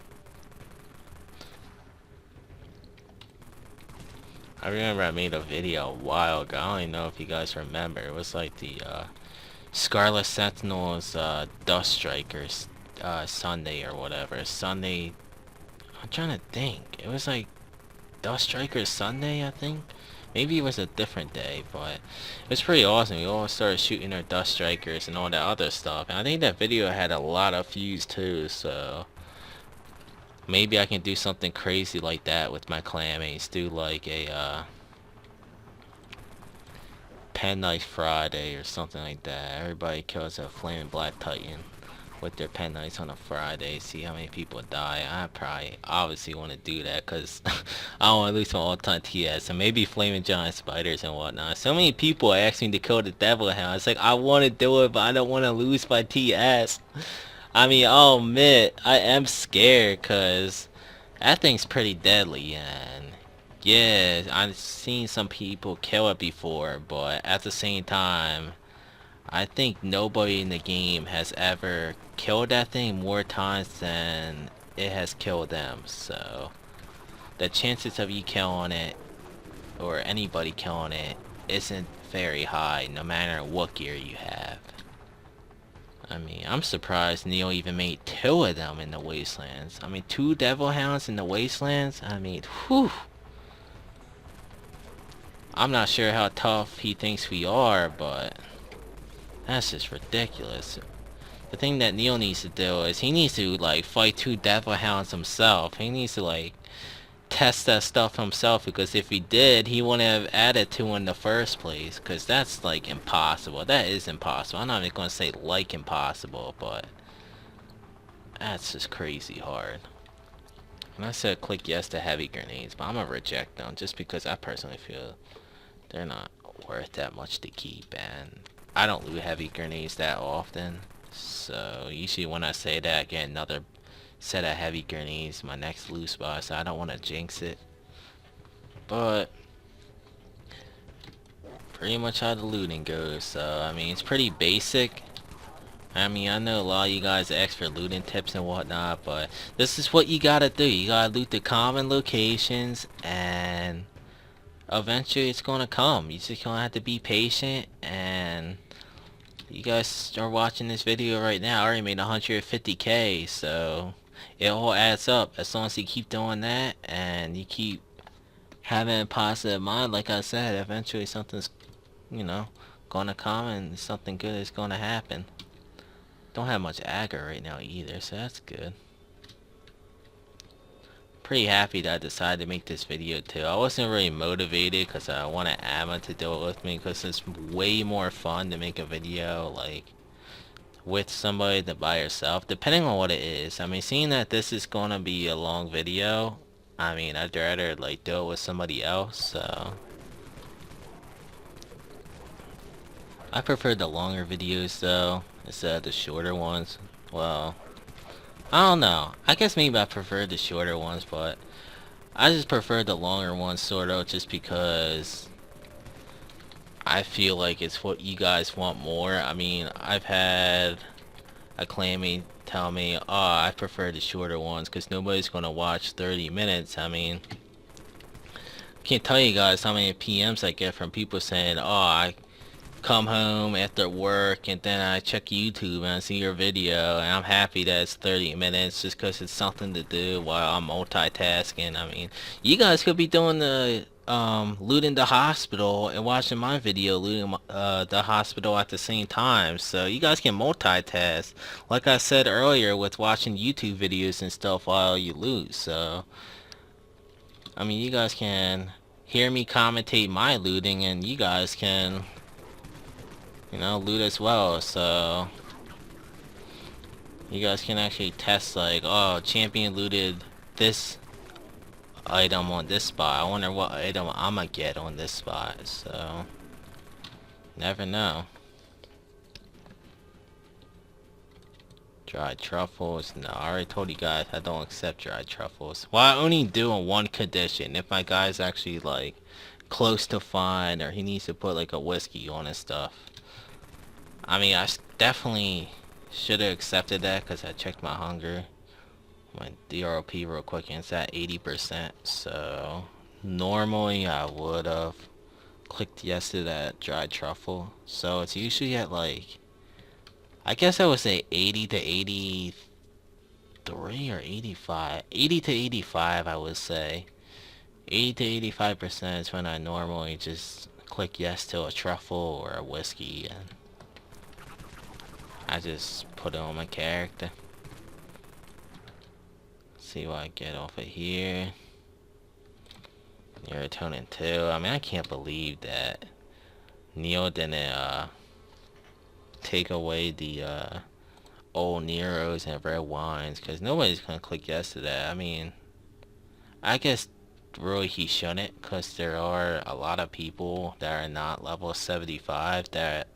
I remember I made a video a while ago. I don't even know if you guys remember. It was like the Scarlet Sentinels Dust Strikers Sunday or whatever. Sunday. I'm trying to think. It was like Dust Strikers Sunday, I think. Maybe it was a different day, but it was pretty awesome. We all started shooting our Dust Strikers and all that other stuff. And I think that video had a lot of views too, so maybe I can do something crazy like that with my clanmates. Do like a Pen Knife Friday or something like that. Everybody kills a Flaming Black Titan with their pen knives on a Friday, see how many people die. I probably obviously want to do that because I don't want to lose my all-time TS, and maybe Flaming Giant Spiders and whatnot. So many people ask me to kill the Devil Hound. It's like, I want to do it, but I don't want to lose my TS. I mean, I'll admit, I am scared because that thing's pretty deadly, and yeah, I've seen some people kill it before, but at the same time, I think nobody in the game has ever killed that thing more times than it has killed them. So the chances of you killing it or anybody killing it isn't very high, no matter what gear you have. I mean, I'm surprised Neo even made 2 of them in the Wastelands. I mean, 2 Devil Hounds in the Wastelands? I mean, whew. I'm not sure how tough he thinks we are, but that's just ridiculous. The thing that Neo needs to do is he needs to, like, fight 2 Devil Hounds himself. He needs to, like, test that stuff himself, because if he did, he wouldn't have added 2 in the first place, because that's, like, impossible. That is impossible. I'm not even going to say, like, impossible, but that's just crazy hard. And I said click yes to heavy grenades, but I'm going to reject them, just because I personally feel they're not worth that much to keep, and I don't loot heavy grenades that often. So usually when I say that, I get another set of heavy grenades my next loot spot, so I don't want to jinx it. But pretty much how the looting goes. So I mean, it's pretty basic. I mean, I know a lot of you guys ask for looting tips and whatnot, but this is what you gotta do. You gotta loot the common locations, and eventually it's gonna come. You just gonna have to be patient. And you guys are watching this video right now. I already made 150k, so it all adds up. As long as you keep doing that and you keep having a positive mind, like I said, eventually something's, you know, gonna come and something good is gonna happen. Don't have much aggro right now either, so that's good. Pretty happy that I decided to make this video too. I wasn't really motivated because I wanted Amma to do it with me, because it's way more fun to make a video like with somebody than by yourself, depending on what it is. I mean, seeing that this is gonna be a long video, I mean, I'd rather like do it with somebody else. So I prefer the longer videos though instead of the shorter ones. Well, I don't know. I guess maybe I prefer the shorter ones, but I just prefer the longer ones sort of, just because I feel like it's what you guys want more. I mean, I've had a claimant tell me, oh, I prefer the shorter ones because nobody's going to watch 30 minutes. I mean, I can't tell you guys how many PMs I get from people saying, oh, I come home after work and then I check YouTube and I see your video and I'm happy that it's 30 minutes just because it's something to do while I'm multitasking. I mean, you guys could be doing the looting the hospital and watching my video looting the hospital at the same time, so you guys can multitask like I said earlier with watching YouTube videos and stuff while you loot. So I mean, you guys can hear me commentate my looting and you guys can, you know, loot as well. So you guys can actually test like, oh, champion looted this item on this spot, I wonder what item I'ma get on this spot. So never know. Dried truffles, no, I already told you guys I don't accept dried truffles. Well, I only do on one condition: if my guy's actually like close to fine, or he needs to put like a whiskey on his stuff. I mean, I definitely should have accepted that because I checked my hunger, my DROP real quick, and it's at 80%. So normally I would have clicked yes to that dried truffle. So it's usually at like, I guess I would say 80 to 83 or 85. 80 to 85, I would say. 80 to 85% is when I normally just click yes to a truffle or a whiskey, and I just put it on my character. See what I get off of here. Serotonin 2. I mean, I can't believe that Neo didn't take away the old Neros and red wines, because nobody's gonna click yes to that. I mean, I guess really he shouldn't, because there are a lot of people that are not level 75 that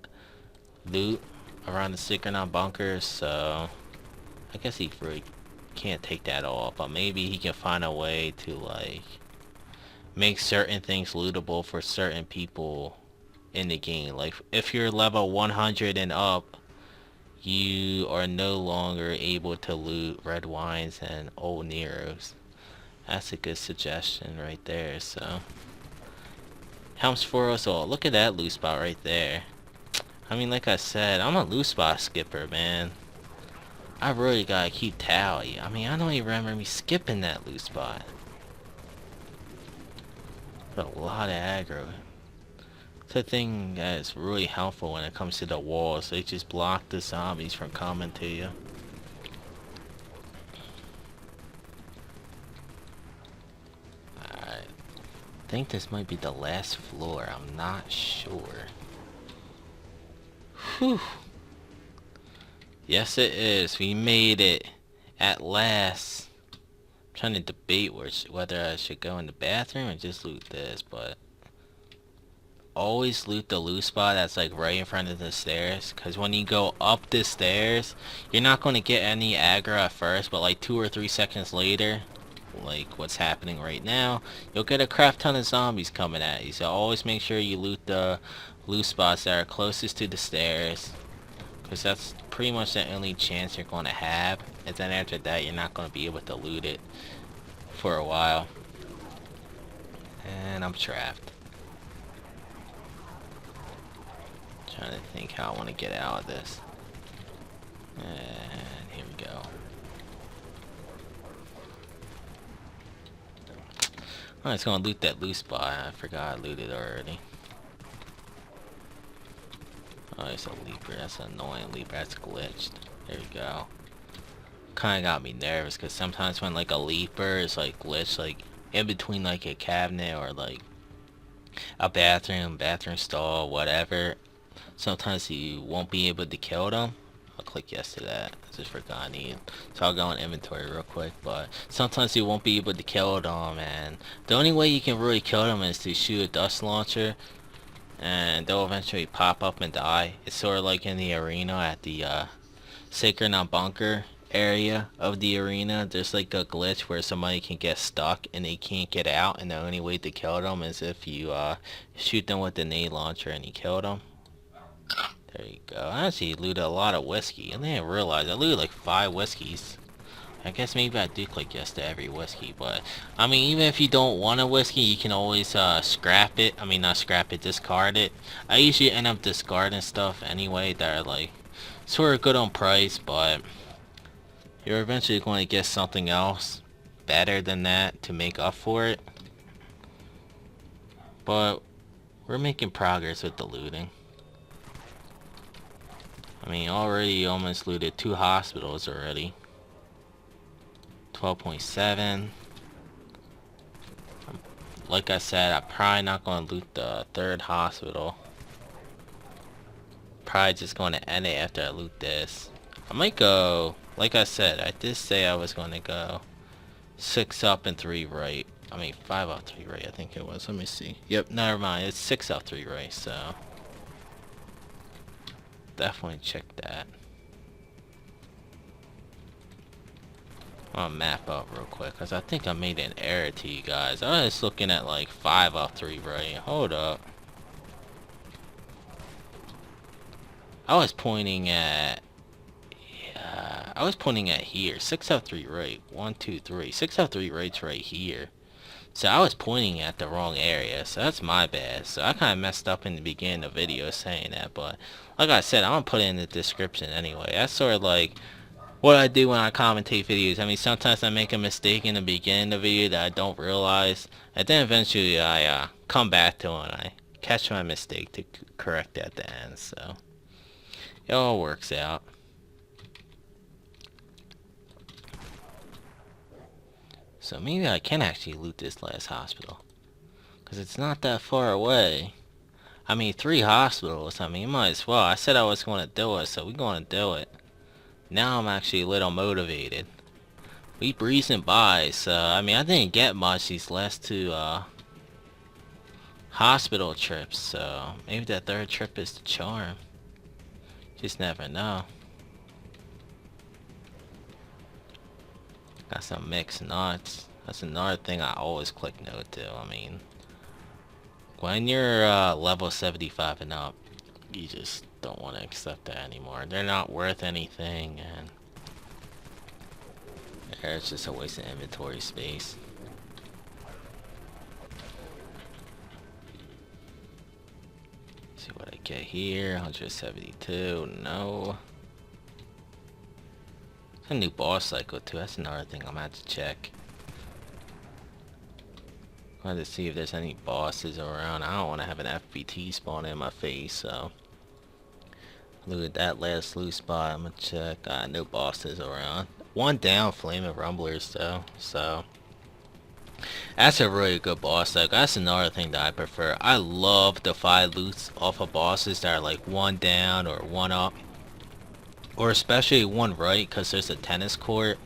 loot around the Synchronon bunkers, so I guess he really can't take that off. But maybe he can find a way to like make certain things lootable for certain people in the game. Like if you're level 100 and up, you are no longer able to loot red wines and old Neros. That's a good suggestion right there. So Helms for us all. Look at that loot spot right there. I mean, like I said, I'm a loot spot skipper, man. I really gotta keep tally. I mean, I don't even remember me skipping that loot spot. But a lot of aggro. It's a thing that is really helpful when it comes to the walls. They just block the zombies from coming to you. Alright. I think this might be the last floor. I'm not sure. Whew. Yes, it is. We made it at last. I'm trying to debate whether I should go in the bathroom or just loot this, but always loot the loot spot that's like right in front of the stairs, because when you go up the stairs, you're not going to get any aggro at first, but like 2 or 3 seconds later, like what's happening right now, you'll get a crap ton of zombies coming at you. So always make sure you loot the loot spots that are closest to the stairs, because that's pretty much the only chance you're going to have. And then after that, you're not going to be able to loot it for a while. And I'm trapped. Trying to think how I want to get out of this. And here we go. Alright, it's gonna loot that loot spot. I forgot I looted already. Oh, it's a leaper. That's an annoying leaper. That's glitched. There we go. Kinda got me nervous, because sometimes when like a leaper is like glitched, like in between like a cabinet or like a bathroom stall, whatever, sometimes you won't be able to kill them. I'll click yes to that. I just forgot I need. So I'll go in inventory real quick. But sometimes you won't be able to kill them, and the only way you can really kill them is to shoot a dust launcher, and they'll eventually pop up and die. It's sort of like in the arena at the Sacred Bunker area of the arena. There's like a glitch where somebody can get stuck and they can't get out, and the only way to kill them is if you shoot them with the nade launcher and you kill them. There you go. I actually looted a lot of whiskey. I didn't realize I looted like 5 whiskeys. I guess maybe I do click yes to every whiskey, but I mean, even if you don't want a whiskey, you can always scrap it. I mean, not scrap it, discard it. I usually end up discarding stuff anyway that are like sort of good on price, but you're eventually going to get something else better than that to make up for it. But we're making progress with the looting. I mean, already almost looted 2 hospitals already. 12.7. Like I said, I'm probably not going to loot the 3rd hospital. Probably just going to end it after I loot this. I might go, like I said, I did say I was going to go 6 up and 3 right. I mean, 5 up, 3 right, I think it was. Let me see. Yep, never mind. It's 6 up, 3 right, so definitely check that. I'll map up real quick, because I think I made an error to you guys. I was looking at like 5 up, 3 right. Hold up. I was pointing at... Yeah, I was pointing at here. 6 up, 3 right. 1, 2, 3. 6 up, 3 right's right here. So I was pointing at the wrong area, so that's my bad. So I kind of messed up in the beginning of the video saying that, but like I said, I'm going to put it in the description anyway. That's sort of like what I do when I commentate videos. I mean, sometimes I make a mistake in the beginning of the video that I don't realize, and then eventually I come back to it and I catch my mistake to correct it at the end, so it all works out. So maybe I can actually loot this last hospital, because it's not that far away. I mean, 3 hospitals, I mean, you might as well. I said I was going to do it, so we're going to do it. Now I'm actually a little motivated. We breezing by, so, I mean, I didn't get much these last 2 hospital trips, so maybe that 3rd trip is the charm. Just never know. Got some mixed nuts. That's another thing I always click no to. I mean, when you're level 75 and up, you just don't want to accept that anymore. They're not worth anything, and it's just a waste of inventory space. see what I get here. 172. No. It's a new boss cycle too. That's another thing I'm gonna have to check. I'm going to see if there's any bosses around. I don't want to have an FPT spawn in my face, so look at that last loot spot. I'm gonna check. No bosses around. One down, Flaming Rumblers though. So that's a really good boss cycle. That's another thing that I prefer. I love the 5 loots off of bosses that are like 1 down or 1 up, or especially 1 right, because there's a tennis court.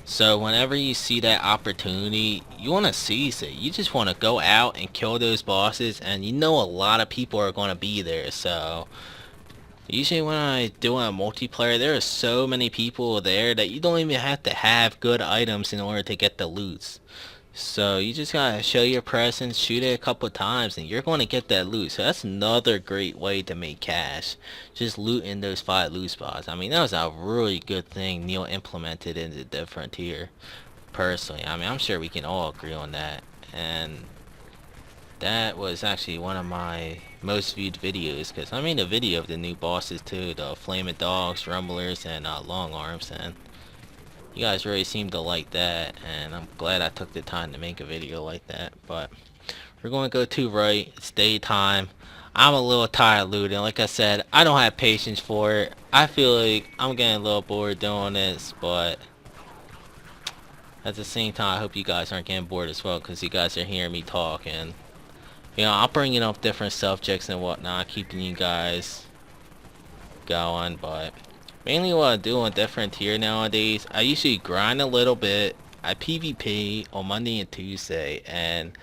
So whenever you see that opportunity, you want to seize it. You just want to go out and kill those bosses, and you know a lot of people are going to be there. So usually when I do a multiplayer, there are so many people there that you don't even have to have good items in order to get the loots. So you just gotta show your presence, shoot it a couple times, and you're going to get that loot. So that's another great way to make cash. Just looting those 5 loot spots. I mean, that was a really good thing Neil implemented into different tier. Personally, I mean, I'm sure we can all agree on that. And that was actually one of my most viewed videos, because I made a video of the new bosses too, the Flaming Dogs, Rumblers, and Long Arms, and you guys really seem to like that, and I'm glad I took the time to make a video like that. But we're going to go to right. It's daytime. I'm a little tired of looting. Like I said, I don't have patience for it. I feel like I'm getting a little bored doing this, but at the same time, I hope you guys aren't getting bored as well, because you guys are hearing me talk, and you know, I'm bringing up different subjects and whatnot, keeping you guys going. But mainly what I do on different tier nowadays, I usually grind a little bit. I PvP on Monday and Tuesday, and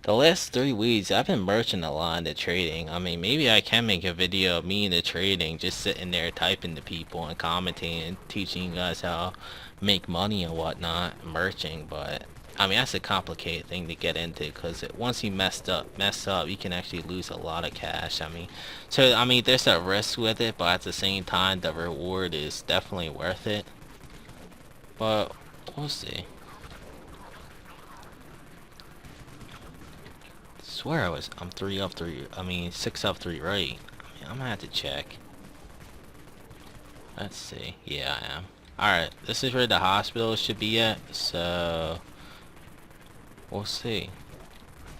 the last 3 weeks I've been merging a lot into trading. I mean, maybe I can make a video of me in the trading, just sitting there typing to people and commenting and teaching you guys how to make money and whatnot, merching. But I mean, that's a complicated thing to get into, because once you mess up, you can actually lose a lot of cash. I mean, so I mean, there's a risk with it, but at the same time, the reward is definitely worth it. But we'll see. I swear I'm 3 up 3. I mean, 6 up 3 right. I mean, I'm gonna have to check. Let's see. Yeah, I am. Alright, this is where the hospital should be at, so we'll see.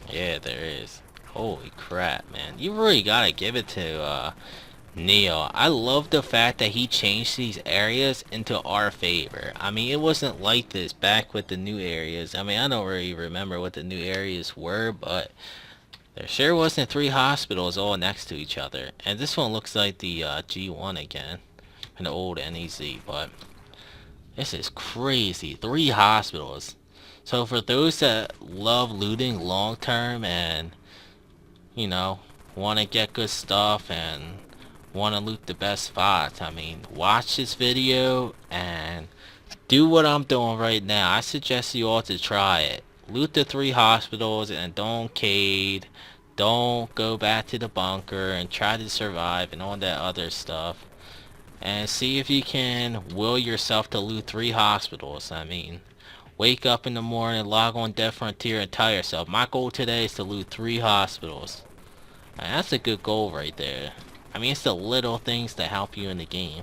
Yeah, there is. Holy crap, man. You really gotta give it to Neo. I love the fact that he changed these areas into our favor. I mean, it wasn't like this back with the new areas. I mean, I don't really remember what the new areas were, but there sure wasn't 3 hospitals all next to each other. And this one looks like the G1 again, an old NEZ, but this is crazy. 3 hospitals. So for those that love looting long term and, you know, want to get good stuff and want to loot the best spots, I mean, watch this video and do what I'm doing right now. I suggest you all to try it. Loot the 3 hospitals and don't cade. Don't go back to the bunker and try to survive and all that other stuff. And see if you can will yourself to loot 3 hospitals. I mean, wake up in the morning, log on Death Frontier, and tell yourself, my goal today is to loot 3 hospitals. And that's a good goal right there. I mean, it's the little things that help you in the game.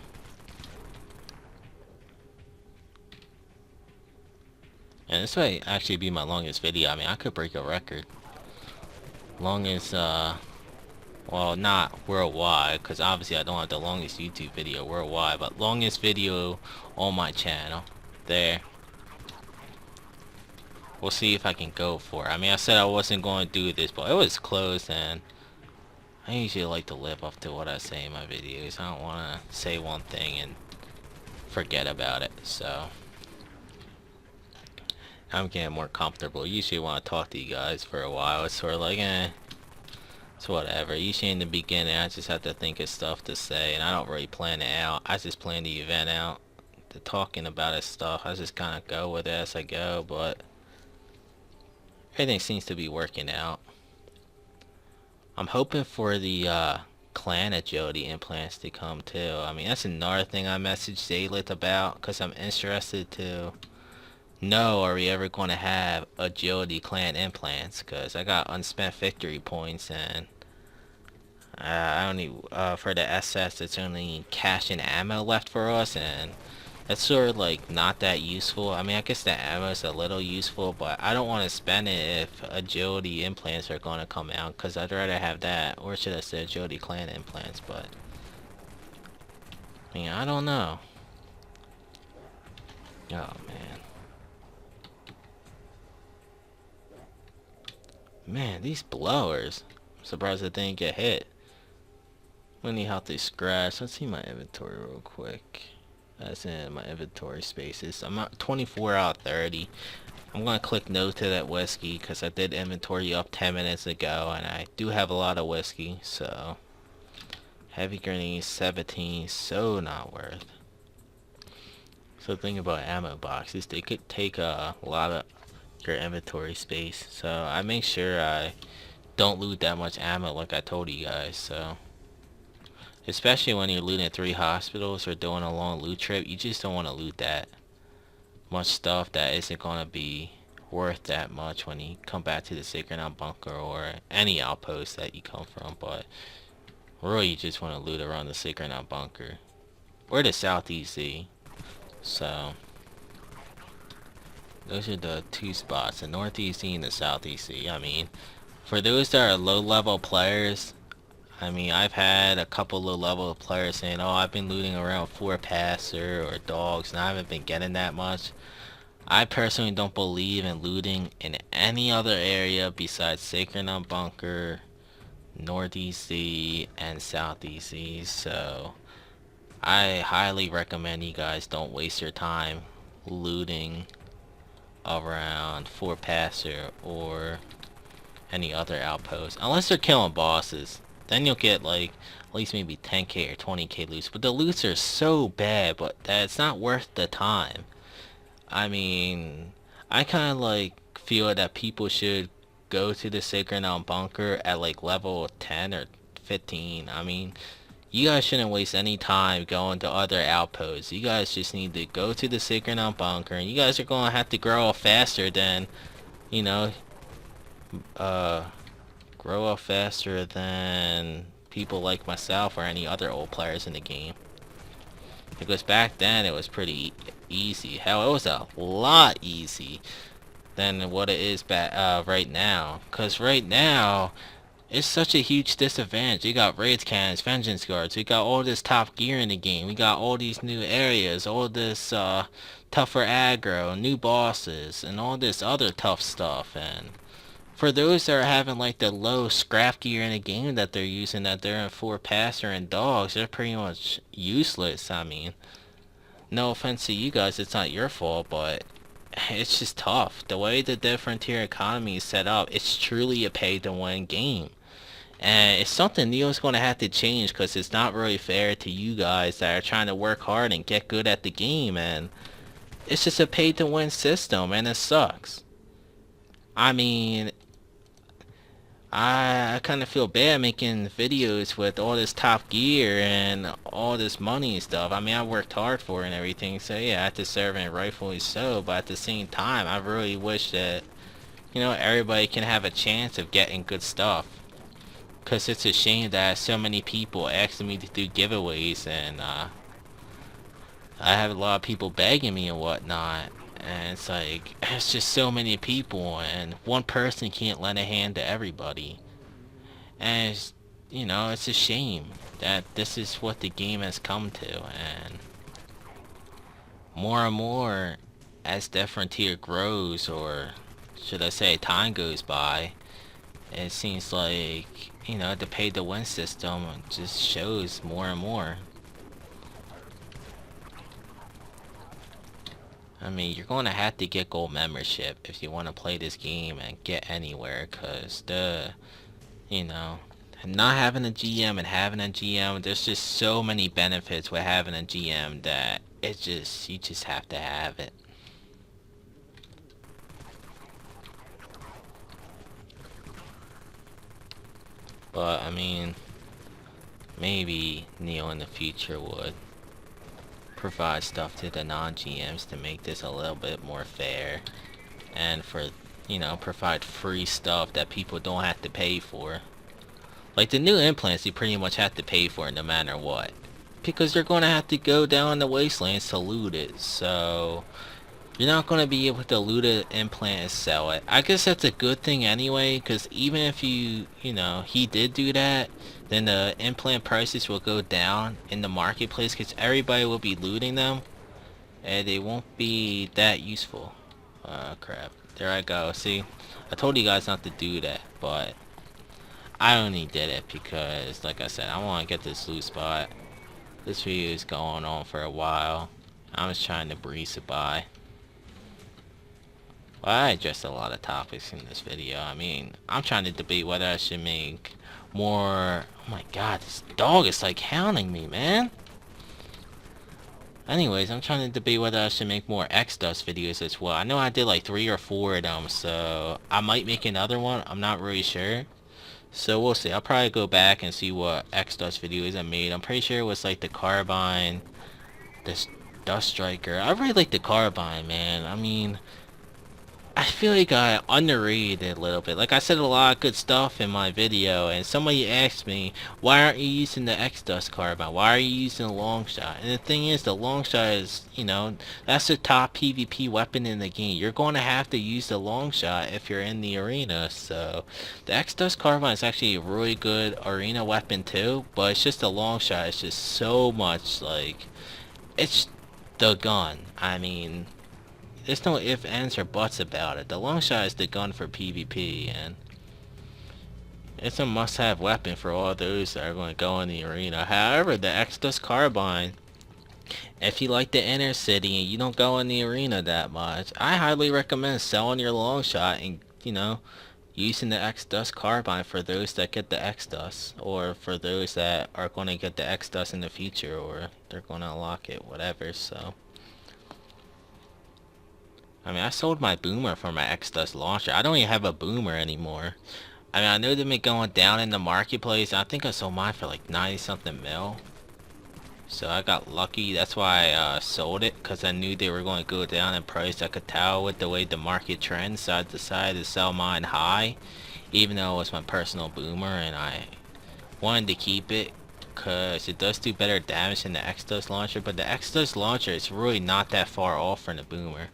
And this might actually be my longest video. I mean, I could break a record. Longest, well, not worldwide, because obviously I don't have the longest YouTube video worldwide, but longest video on my channel. There. We'll see if I can go for it. I mean, I said I wasn't going to do this, but it was close, and I usually like to live up to what I say in my videos. I don't want to say one thing and forget about it, so I'm getting more comfortable. Usually when I talk to you guys for a while, it's sort of like, it's whatever. Usually in the beginning, I just have to think of stuff to say, and I don't really plan it out. I just plan the event out. The talking about it stuff, I just kind of go with it as I go, but everything seems to be working out. I'm hoping for the clan agility implants to come too. I mean, that's another thing I messaged Zaylit about, because I'm interested to know, are we ever going to have agility clan implants, because I got unspent victory points, and only for the SS, it's only cash and ammo left for us, and that's sort of like not that useful. I mean, I guess the ammo is a little useful, but I don't want to spend it if agility implants are going to come out, because I'd rather have that, or should I say agility clan implants, but I mean, I don't know. Oh man. Man, these blowers. I'm surprised I didn't get hit. Many healthy scratch. Let's see my inventory real quick. That's in my inventory spaces. I'm at 24 out of 30. I'm gonna click no to that whiskey because I did inventory up 10 minutes ago, and I do have a lot of whiskey. So heavy grenades 17, so not worth. So the thing about ammo boxes, they could take a lot of your inventory space. So I make sure I don't loot that much ammo like I told you guys. So especially when you're looting 3 hospitals or doing a long loot trip, you just don't want to loot that much stuff that isn't going to be worth that much when you come back to the Sacred Mountain Bunker or any outpost that you come from. But really, you just want to loot around the Sacred Mountain Bunker or the Southeast Z. So those are the 2 spots, the Northeast Z and the Southeast Z. I mean, for those that are low level players, I mean, I've had a couple low level players saying, oh, I've been looting around 4 passer or dogs and I haven't been getting that much. I personally don't believe in looting in any other area besides Sacred Mountain Bunker, Northeast Z, and Southeast Z. So I highly recommend you guys don't waste your time looting around 4 passer or any other outpost, unless they're killing bosses. Then you'll get like at least maybe 10k or 20k loots, but the loots are so bad, but that's not worth the time. I mean, I kind of like feel that people should go to the Sacred Mountain Bunker at like level 10 or 15. I mean, you guys shouldn't waste any time going to other outposts. You guys just need to go to the Sacred Mountain Bunker, and you guys are going to have to grow up faster than, you know, grow up faster than people like myself or any other old players in the game. Because back then it was pretty easy. Hell, it was a lot easy than what it is right now. Because right now, it's such a huge disadvantage. You got Raids Cannons, Vengeance Guards, we got all this top gear in the game, we got all these new areas, all this tougher aggro, new bosses, and all this other tough stuff. And for those that are having like the low scrap gear in the game that they're using, that they're in 4 passer and dogs, they're pretty much useless. I mean, no offense to you guys, it's not your fault, but it's just tough. The way the different tier economy is set up, it's truly a pay to win game. And it's something Neo's going to have to change, because it's not really fair to you guys that are trying to work hard and get good at the game, and it's just a pay to win system, and it sucks. I mean, I kind of feel bad making videos with all this top gear and all this money and stuff. I mean, I worked hard for it and everything, so yeah, I deserve it, rightfully so. But at the same time, I really wish that, you know, everybody can have a chance of getting good stuff. Because it's a shame that so many people asking me to do giveaways, and I have a lot of people begging me and whatnot. And it's like, it's just so many people, and one person can't lend a hand to everybody. And it's, you know, it's a shame that this is what the game has come to. And more as the frontier grows, or should I say time goes by, it seems like, you know, the pay to win system just shows more and more. I mean, you're going to have to get gold membership if you want to play this game and get anywhere, because you know, not having a GM and having a GM, there's just so many benefits with having a GM that you just have to have it. But, I mean, maybe Neo in the future would provide stuff to the non-GMs to make this a little bit more fair, and for, you know, provide free stuff that people don't have to pay for. Like the new implants, you pretty much have to pay for it no matter what, because you're gonna have to go down the wastelands to loot it. So you're not gonna be able to loot an implant and sell it. I guess that's a good thing anyway, because even if you know, he did do that, then the implant prices will go down in the marketplace because everybody will be looting them, and they won't be that useful. Crap. There I go. See, I told you guys not to do that, but I only did it because, like I said, I want to get this loot spot. This video is going on for a while. I'm just trying to breeze it by. Well, I addressed a lot of topics in this video. I mean, I'm trying to debate whether I should make more... Oh my god, this dog is like hounding me, man. Anyways, I'm trying to debate whether I should make more X-Dust videos as well. I know I did like 3 or 4 of them, so I might make another one. I'm not really sure. So we'll see. I'll probably go back and see what X-Dust videos I made. I'm pretty sure it was like the Carbine, this Dust Striker. I really like the Carbine, man. I mean, I feel like I underrated a little bit. Like I said a lot of good stuff in my video, and somebody asked me, why aren't you using the X-Dust Carbine? Why are you using the long shot? And the thing is, the long shot is, you know, that's the top PvP weapon in the game. You're going to have to use the long shot if you're in the arena. So the X-Dust Carbine is actually a really good arena weapon too, but it's just the long shot. It's just so much, like, it's the gun. I mean, there's no ifs, ands, or buts about it. The long shot is the gun for PvP, and it's a must-have weapon for all those that are going to go in the arena. However, the X-Dust Carbine, if you like the inner city and you don't go in the arena that much, I highly recommend selling your long shot and, you know, using the X-Dust Carbine for those that get the X-Dust, or for those that are going to get the X-Dust in the future, or they're going to unlock it, whatever. So I mean, I sold my boomer for my X-Dust launcher. I don't even have a boomer anymore. I mean, I know they've been going down in the marketplace. I think I sold mine for like 90 something mil. So I got lucky. That's why I sold it, because I knew they were going to go down in price. I could tell with the way the market trends. So I decided to sell mine high, even though it was my personal boomer, and I wanted to keep it because it does do better damage than the X-Dust launcher. But the X-Dust launcher is really not that far off from the boomer.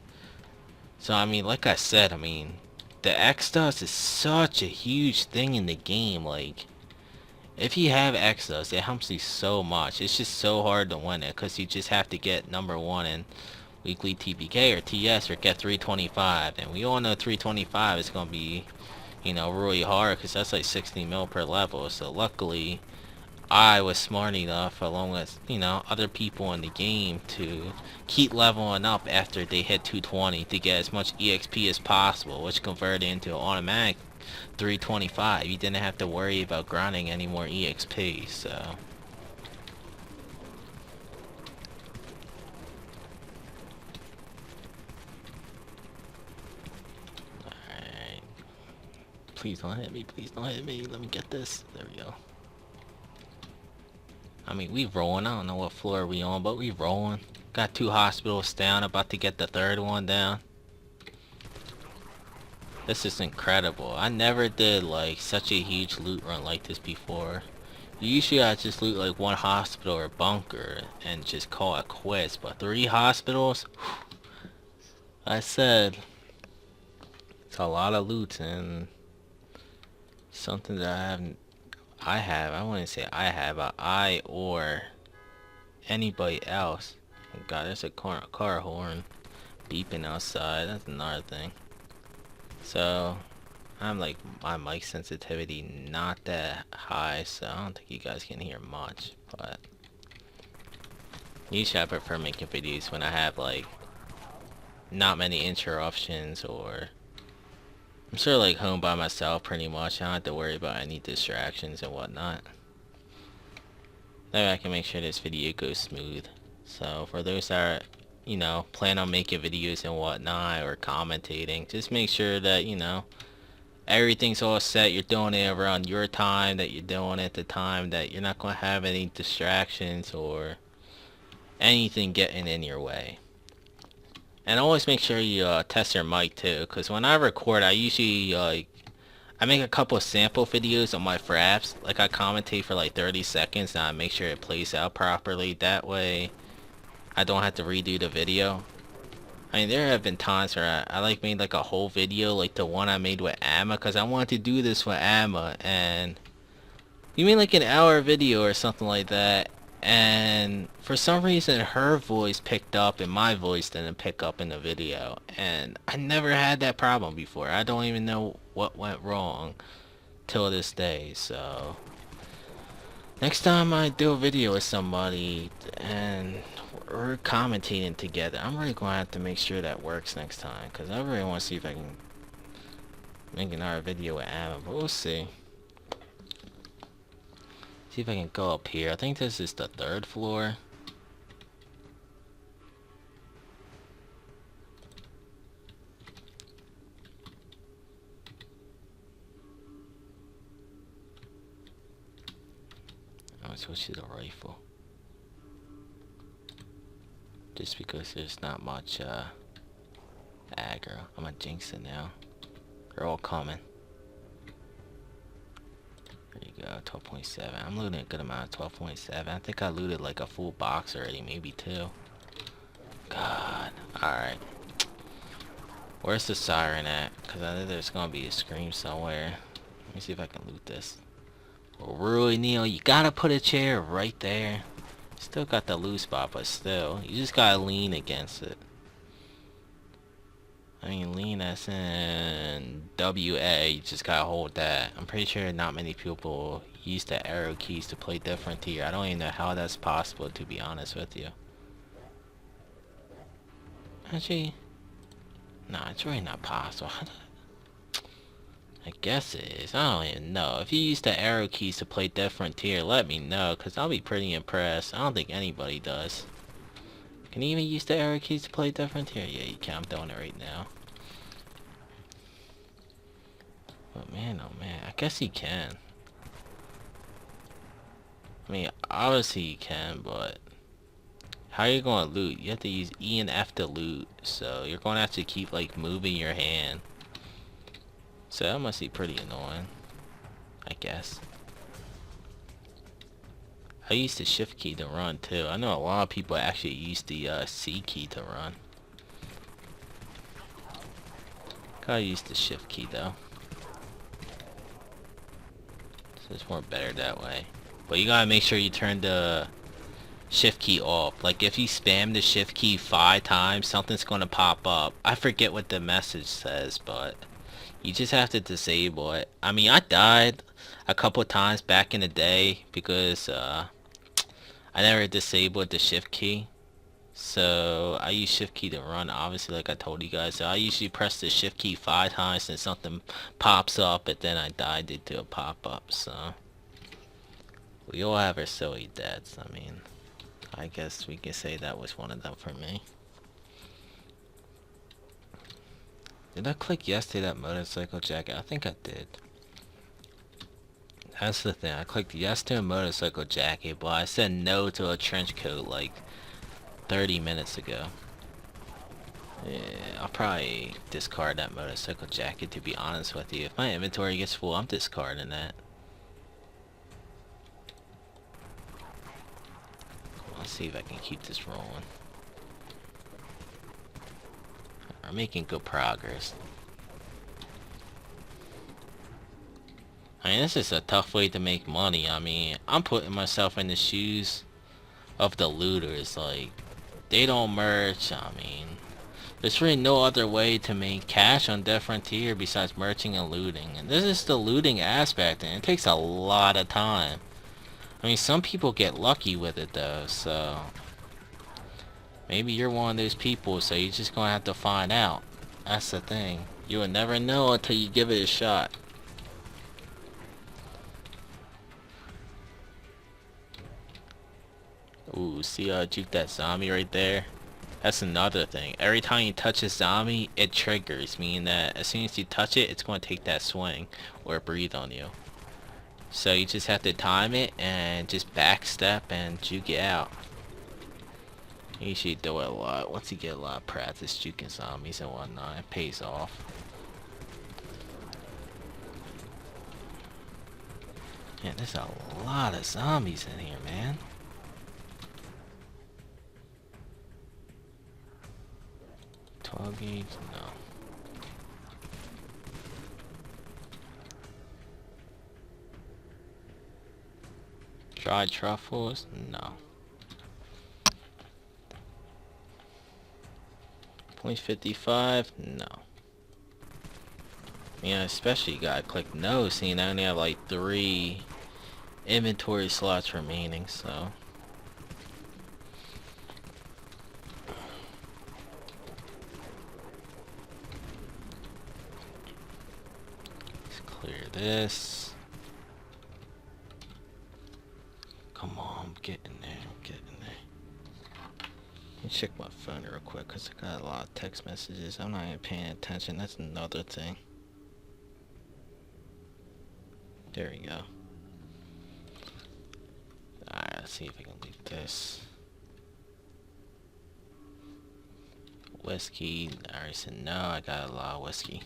So, I mean, like I said, I mean, the X-Dust is such a huge thing in the game. Like, if you have X-Dust, it helps you so much. It's just so hard to win it, because you just have to get number 1 in weekly TPK or TS, or get 325. And we all know 325 is going to be, you know, really hard, because that's like 60 mil per level. So, luckily, I was smart enough, along with, you know, other people in the game, to keep leveling up after they hit 220 to get as much EXP as possible, which converted into an automatic 325. You didn't have to worry about grinding any more EXP, so. Alright. Please don't hit me, please don't hit me. Let me get this. There we go. I mean, we rolling. I don't know what floor we on, but we rolling. Got 2 hospitals down, about to get the 3rd one down. This is incredible. I never did like such a huge loot run like this before. Usually I just loot like 1 hospital or bunker and just call it quits, but 3 hospitals? I said, it's a lot of loot, and something that I wouldn't say I have, but I or anybody else. Oh god, there's a car horn beeping outside. That's another thing. So, I'm like, my mic sensitivity not that high, so I don't think you guys can hear much, but usually I prefer making videos when I have like not many interruptions, or I'm sort of like home by myself pretty much. I don't have to worry about any distractions and whatnot. That way I can make sure this video goes smooth. So for those that are, you know, plan on making videos and whatnot, or commentating, just make sure that, you know, everything's all set. You're doing it around your time, that you're doing it at the time that you're not going to have any distractions or anything getting in your way. And always make sure you test your mic too, because when I record, I usually I make a couple of sample videos on my fraps. Like I commentate for like 30 seconds and I make sure it plays out properly. That way I don't have to redo the video. I mean, there have been times where I like made like a whole video, like the one I made with Amma, because I wanted to do this with Amma, and you made like an hour video or something like that, and for some reason her voice picked up and my voice didn't pick up in the video, and I never had that problem before. I don't even know what went wrong till this day. So next time I do a video with somebody and we're commentating together, I'm really going to have to make sure that works next time, because I really want to see if I can make another video with Amma, but we'll see. See if I can go up here. I think this is the 3rd floor. I'm going to switch to the rifle. Just because there's not much aggro. I'm gonna jinx it now. They're all coming. There you go, 12.7. I'm looting a good amount of 12.7. I think I looted like a full box already, maybe 2. God. Alright. Where's the siren at? Because I know there's gonna be a scream somewhere. Let me see if I can loot this. Well, really, Neil, you gotta put a chair right there. Still got the loot spot, but still, you just gotta lean against it. I mean, lean as in WA, you just gotta hold that. I'm pretty sure not many people use the arrow keys to play different tier. I don't even know how that's possible, to be honest with you. Actually, nah, it's really not possible. I guess it is. I don't even know. If you use the arrow keys to play different tier, let me know, because I'll be pretty impressed. I don't think anybody does. Can you even use the arrow keys to play different tier? Yeah, you can. I'm doing it right now. But man, oh man, I guess you can. I mean, obviously you can, but how are you going to loot? You have to use E and F to loot, so you're going to have to keep like moving your hand. So that must be pretty annoying, I guess. I used the shift key to run too. I know a lot of people actually use the C key to run. Gotta use the shift key though. So it's more better that way. But you gotta make sure you turn the shift key off. Like if you spam the shift key 5 times, something's gonna pop up. I forget what the message says, but you just have to disable it. I mean, I died a couple times back in the day because I never disabled the shift key. So I use shift key to run, obviously, like I told you guys. So I usually press the shift key 5 times and something pops up, and then I died due to a pop-up. So we all have our silly deaths. I mean, I guess we can say that was one of them for me. Did I click yes to that motorcycle jacket? I think I did. That's the thing. I clicked yes to a motorcycle jacket, but I said no to a trench coat like 30 minutes ago. Yeah, I'll probably discard that motorcycle jacket, to be honest with you. If my inventory gets full, I'm discarding that. Let's see if I can keep this rolling. We're making good progress. I mean, this is a tough way to make money. I mean, I'm putting myself in the shoes of the looters. Like, they don't merch. I mean, there's really no other way to make cash on different tier besides merching and looting. And this is the looting aspect, and it takes a lot of time. I mean, some people get lucky with it though, so maybe you're one of those people, so you're just gonna have to find out. That's the thing. You will never know until you give it a shot. Ooh, see how I juked that zombie right there? That's another thing. Every time you touch a zombie, it triggers, meaning that as soon as you touch it, it's going to take that swing or breathe on you. So you just have to time it and just backstep and juke it out. You should do it a lot. Once you get a lot of practice juking zombies and whatnot, it pays off. Yeah, there's a lot of zombies in here, man. $12 gauge? No. Dried truffles? No. .55? No. Yeah, especially you gotta click no, seeing I only have like 3 inventory slots remaining, so. Let's clear this. Come on, get in there, get in there. Let me check my phone real quick, because I got a lot of text messages. I'm not even paying attention, that's another thing. There we go. Alright, let's see if I can leave this. Whiskey, I already said no, I got a lot of whiskey.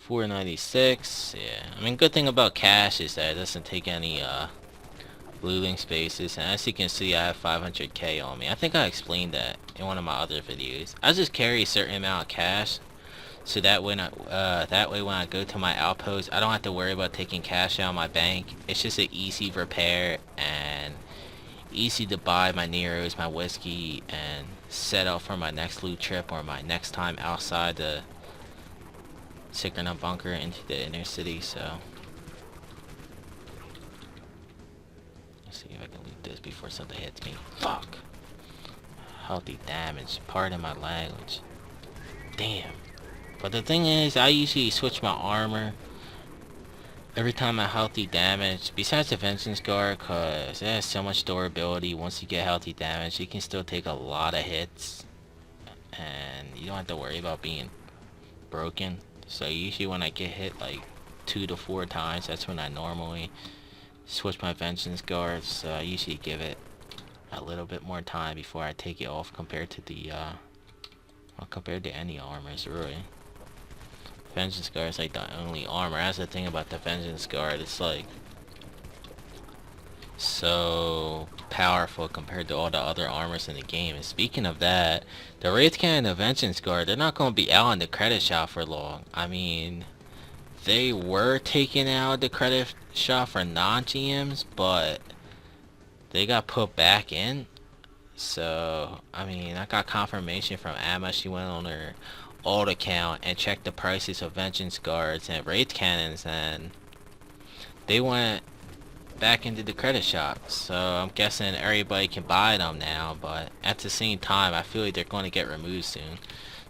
$4.96, yeah. I mean, good thing about cash is that it doesn't take any looting spaces, and as you can see, I have 500k on me. I think I explained that in one of my other videos. I just carry a certain amount of cash, so that when I go to my outpost, I don't have to worry about taking cash out of my bank. It's just an easy repair and easy to buy my Neros, my whiskey, and set up for my next loot trip or my next time outside the Synchrona bunker into the inner city. So let's see if I can loot this before something hits me. Fuck. Healthy damage. Pardon my language. Damn. But the thing is, I usually switch my armor every time I healthy damage, besides the Vengeance Guard, cause it has so much durability. Once you get healthy damage, you can still take a lot of hits, and you don't have to worry about being broken. So usually when I get hit like 2 to 4 times, that's when I normally switch my Vengeance Guard. So I usually give it a little bit more time before I take it off, compared to the well, compared to any armors really. Vengeance Guard is like the only armor. That's the thing about the Vengeance Guard. It's like so powerful compared to all the other armors in the game. And speaking of that, the Wraith Cannon and the Vengeance Guard, they're not going to be out in the credit shop for long. I mean, they were taken out of the credit shop for non-GMs, but they got put back in. So, I mean, I got confirmation from Emma. She went on her alt account and checked the prices of Vengeance Guards and Wraith Cannons, and they went back into the credit shop. So I'm guessing everybody can buy them now, but at the same time, I feel like they're going to get removed soon.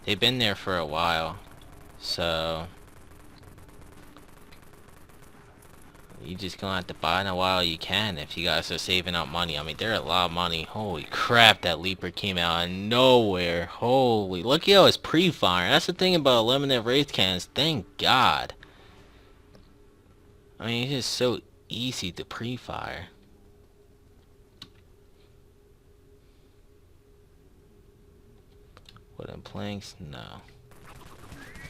They've been there for a while, so you just gonna have to buy in a while you can if you guys are saving up money. I mean, they're a lot of money. Holy crap, that Leaper came out of nowhere. Holy, look at how it's pre-fire. That's the thing about limited Wraith Cannons. Thank God. I mean, it's just so easy to pre-fire. Wooden planks? No.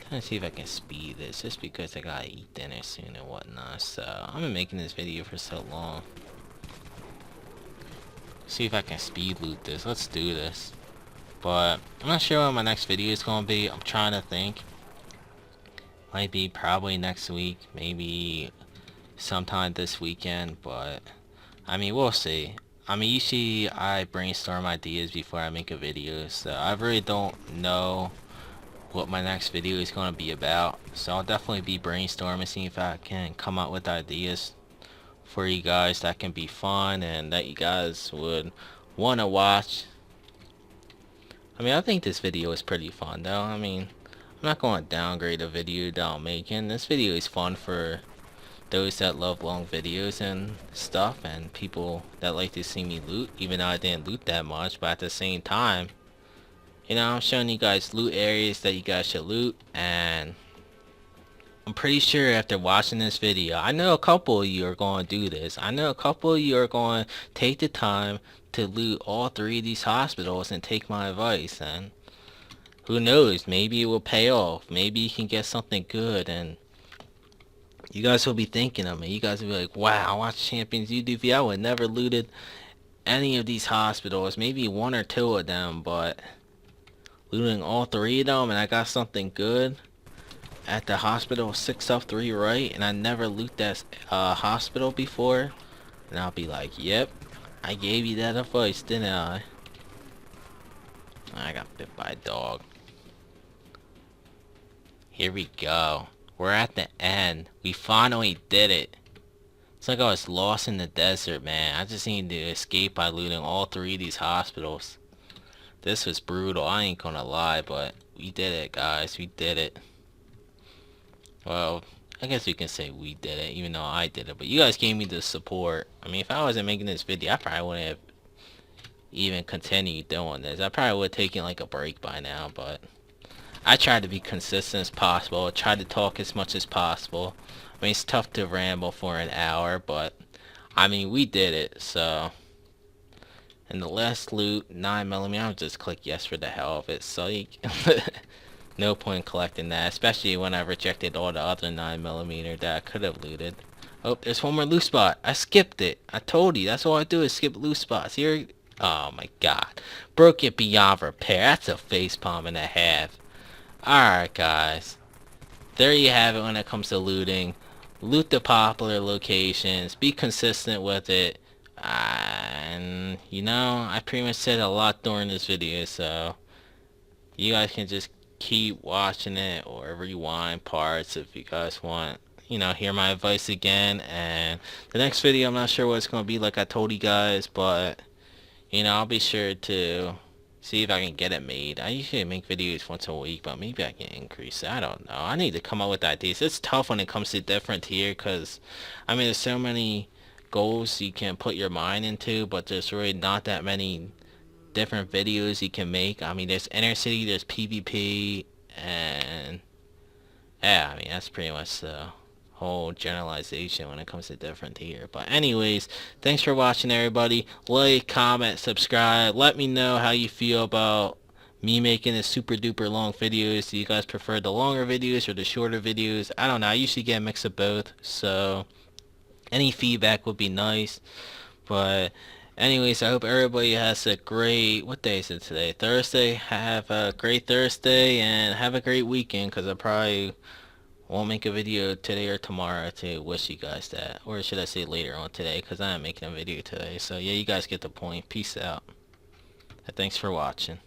Trying to see if I can speed this, just because I gotta eat dinner soon and whatnot. So I've been making this video for so long. See if I can speed loot this. Let's do this. But I'm not sure what my next video is gonna be. I'm trying to think. Might be probably next week, maybe sometime this weekend, but I mean, we'll see. I mean, usually I brainstorm ideas before I make a video, so I really don't know what my next video is going to be about. So I'll definitely be brainstorming, seeing if I can come up with ideas for you guys that can be fun and that you guys would want to watch. I mean, I think this video is pretty fun though. I mean, I'm not going to downgrade a video that I'm making. This video is fun for those that love long videos and stuff, and people that like to see me loot, even though I didn't loot that much. But at the same time, you know, I'm showing you guys loot areas that you guys should loot, and I'm pretty sure after watching this video, I know a couple of you are going to do this. I know a couple of you are going to take the time to loot all 3 of these hospitals and take my advice, and who knows? Maybe it will pay off. Maybe you can get something good, and you guys will be thinking of me. You guys will be like, wow, I watched Champions UDV. I would never looted any of these hospitals. Maybe one or two of them, but looting all three of them, and I got something good at the hospital 6 up 3 right, and I never loot that hospital before. And I'll be like, yep, I gave you that advice, didn't I? I got bit by a dog. Here we go. We're at the end. We finally did it. It's like I was lost in the desert, man. I just needed to escape by looting all 3 of these hospitals. This was brutal, I ain't gonna lie, but we did it, guys. We did it. Well, I guess we can say we did it, even though I did it. But you guys gave me the support. I mean, if I wasn't making this video, I probably wouldn't have even continued doing this. I probably would have taken like a break by now, but I tried to be consistent as possible. I tried to talk as much as possible. I mean, it's tough to ramble for an hour, but I mean, we did it, so. And the last loot, 9mm, I'll just click yes for the hell of it, psych. No point collecting that, especially when I rejected all the other 9mm that I could have looted. Oh, there's one more loot spot. I skipped it. I told you, that's all I do is skip loot spots. Here, oh my god. Broke it beyond repair. That's a facepalm and a half. Alright, guys. There you have it when it comes to looting. Loot the popular locations. Be consistent with it. And, you know, I pretty much said a lot during this video, so you guys can just keep watching it or rewind parts if you guys want, you know, hear my advice again. And the next video, I'm not sure what it's going to be, like I told you guys, but you know, I'll be sure to see if I can get it made. I usually make videos once a week, but maybe I can increase it. I don't know. I need to come up with ideas. It's tough when it comes to different tier, because I mean, there's so many goals you can put your mind into, but there's really not that many different videos you can make. I mean, there's inner city, there's PvP, and yeah, I mean, that's pretty much the whole generalization when it comes to different tier. But anyways, thanks for watching, everybody. Like, comment, subscribe. Let me know how you feel about me making the super duper long videos. Do you guys prefer the longer videos or the shorter videos? I don't know. I usually get a mix of both, so any feedback would be nice. But anyways, I hope everybody has a great, what day is it today? Thursday. Have a great Thursday and have a great weekend, because I probably won't make a video today or tomorrow to wish you guys that. Or should I say later on today, because I'm making a video today. So yeah, you guys get the point. Peace out. And thanks for watching.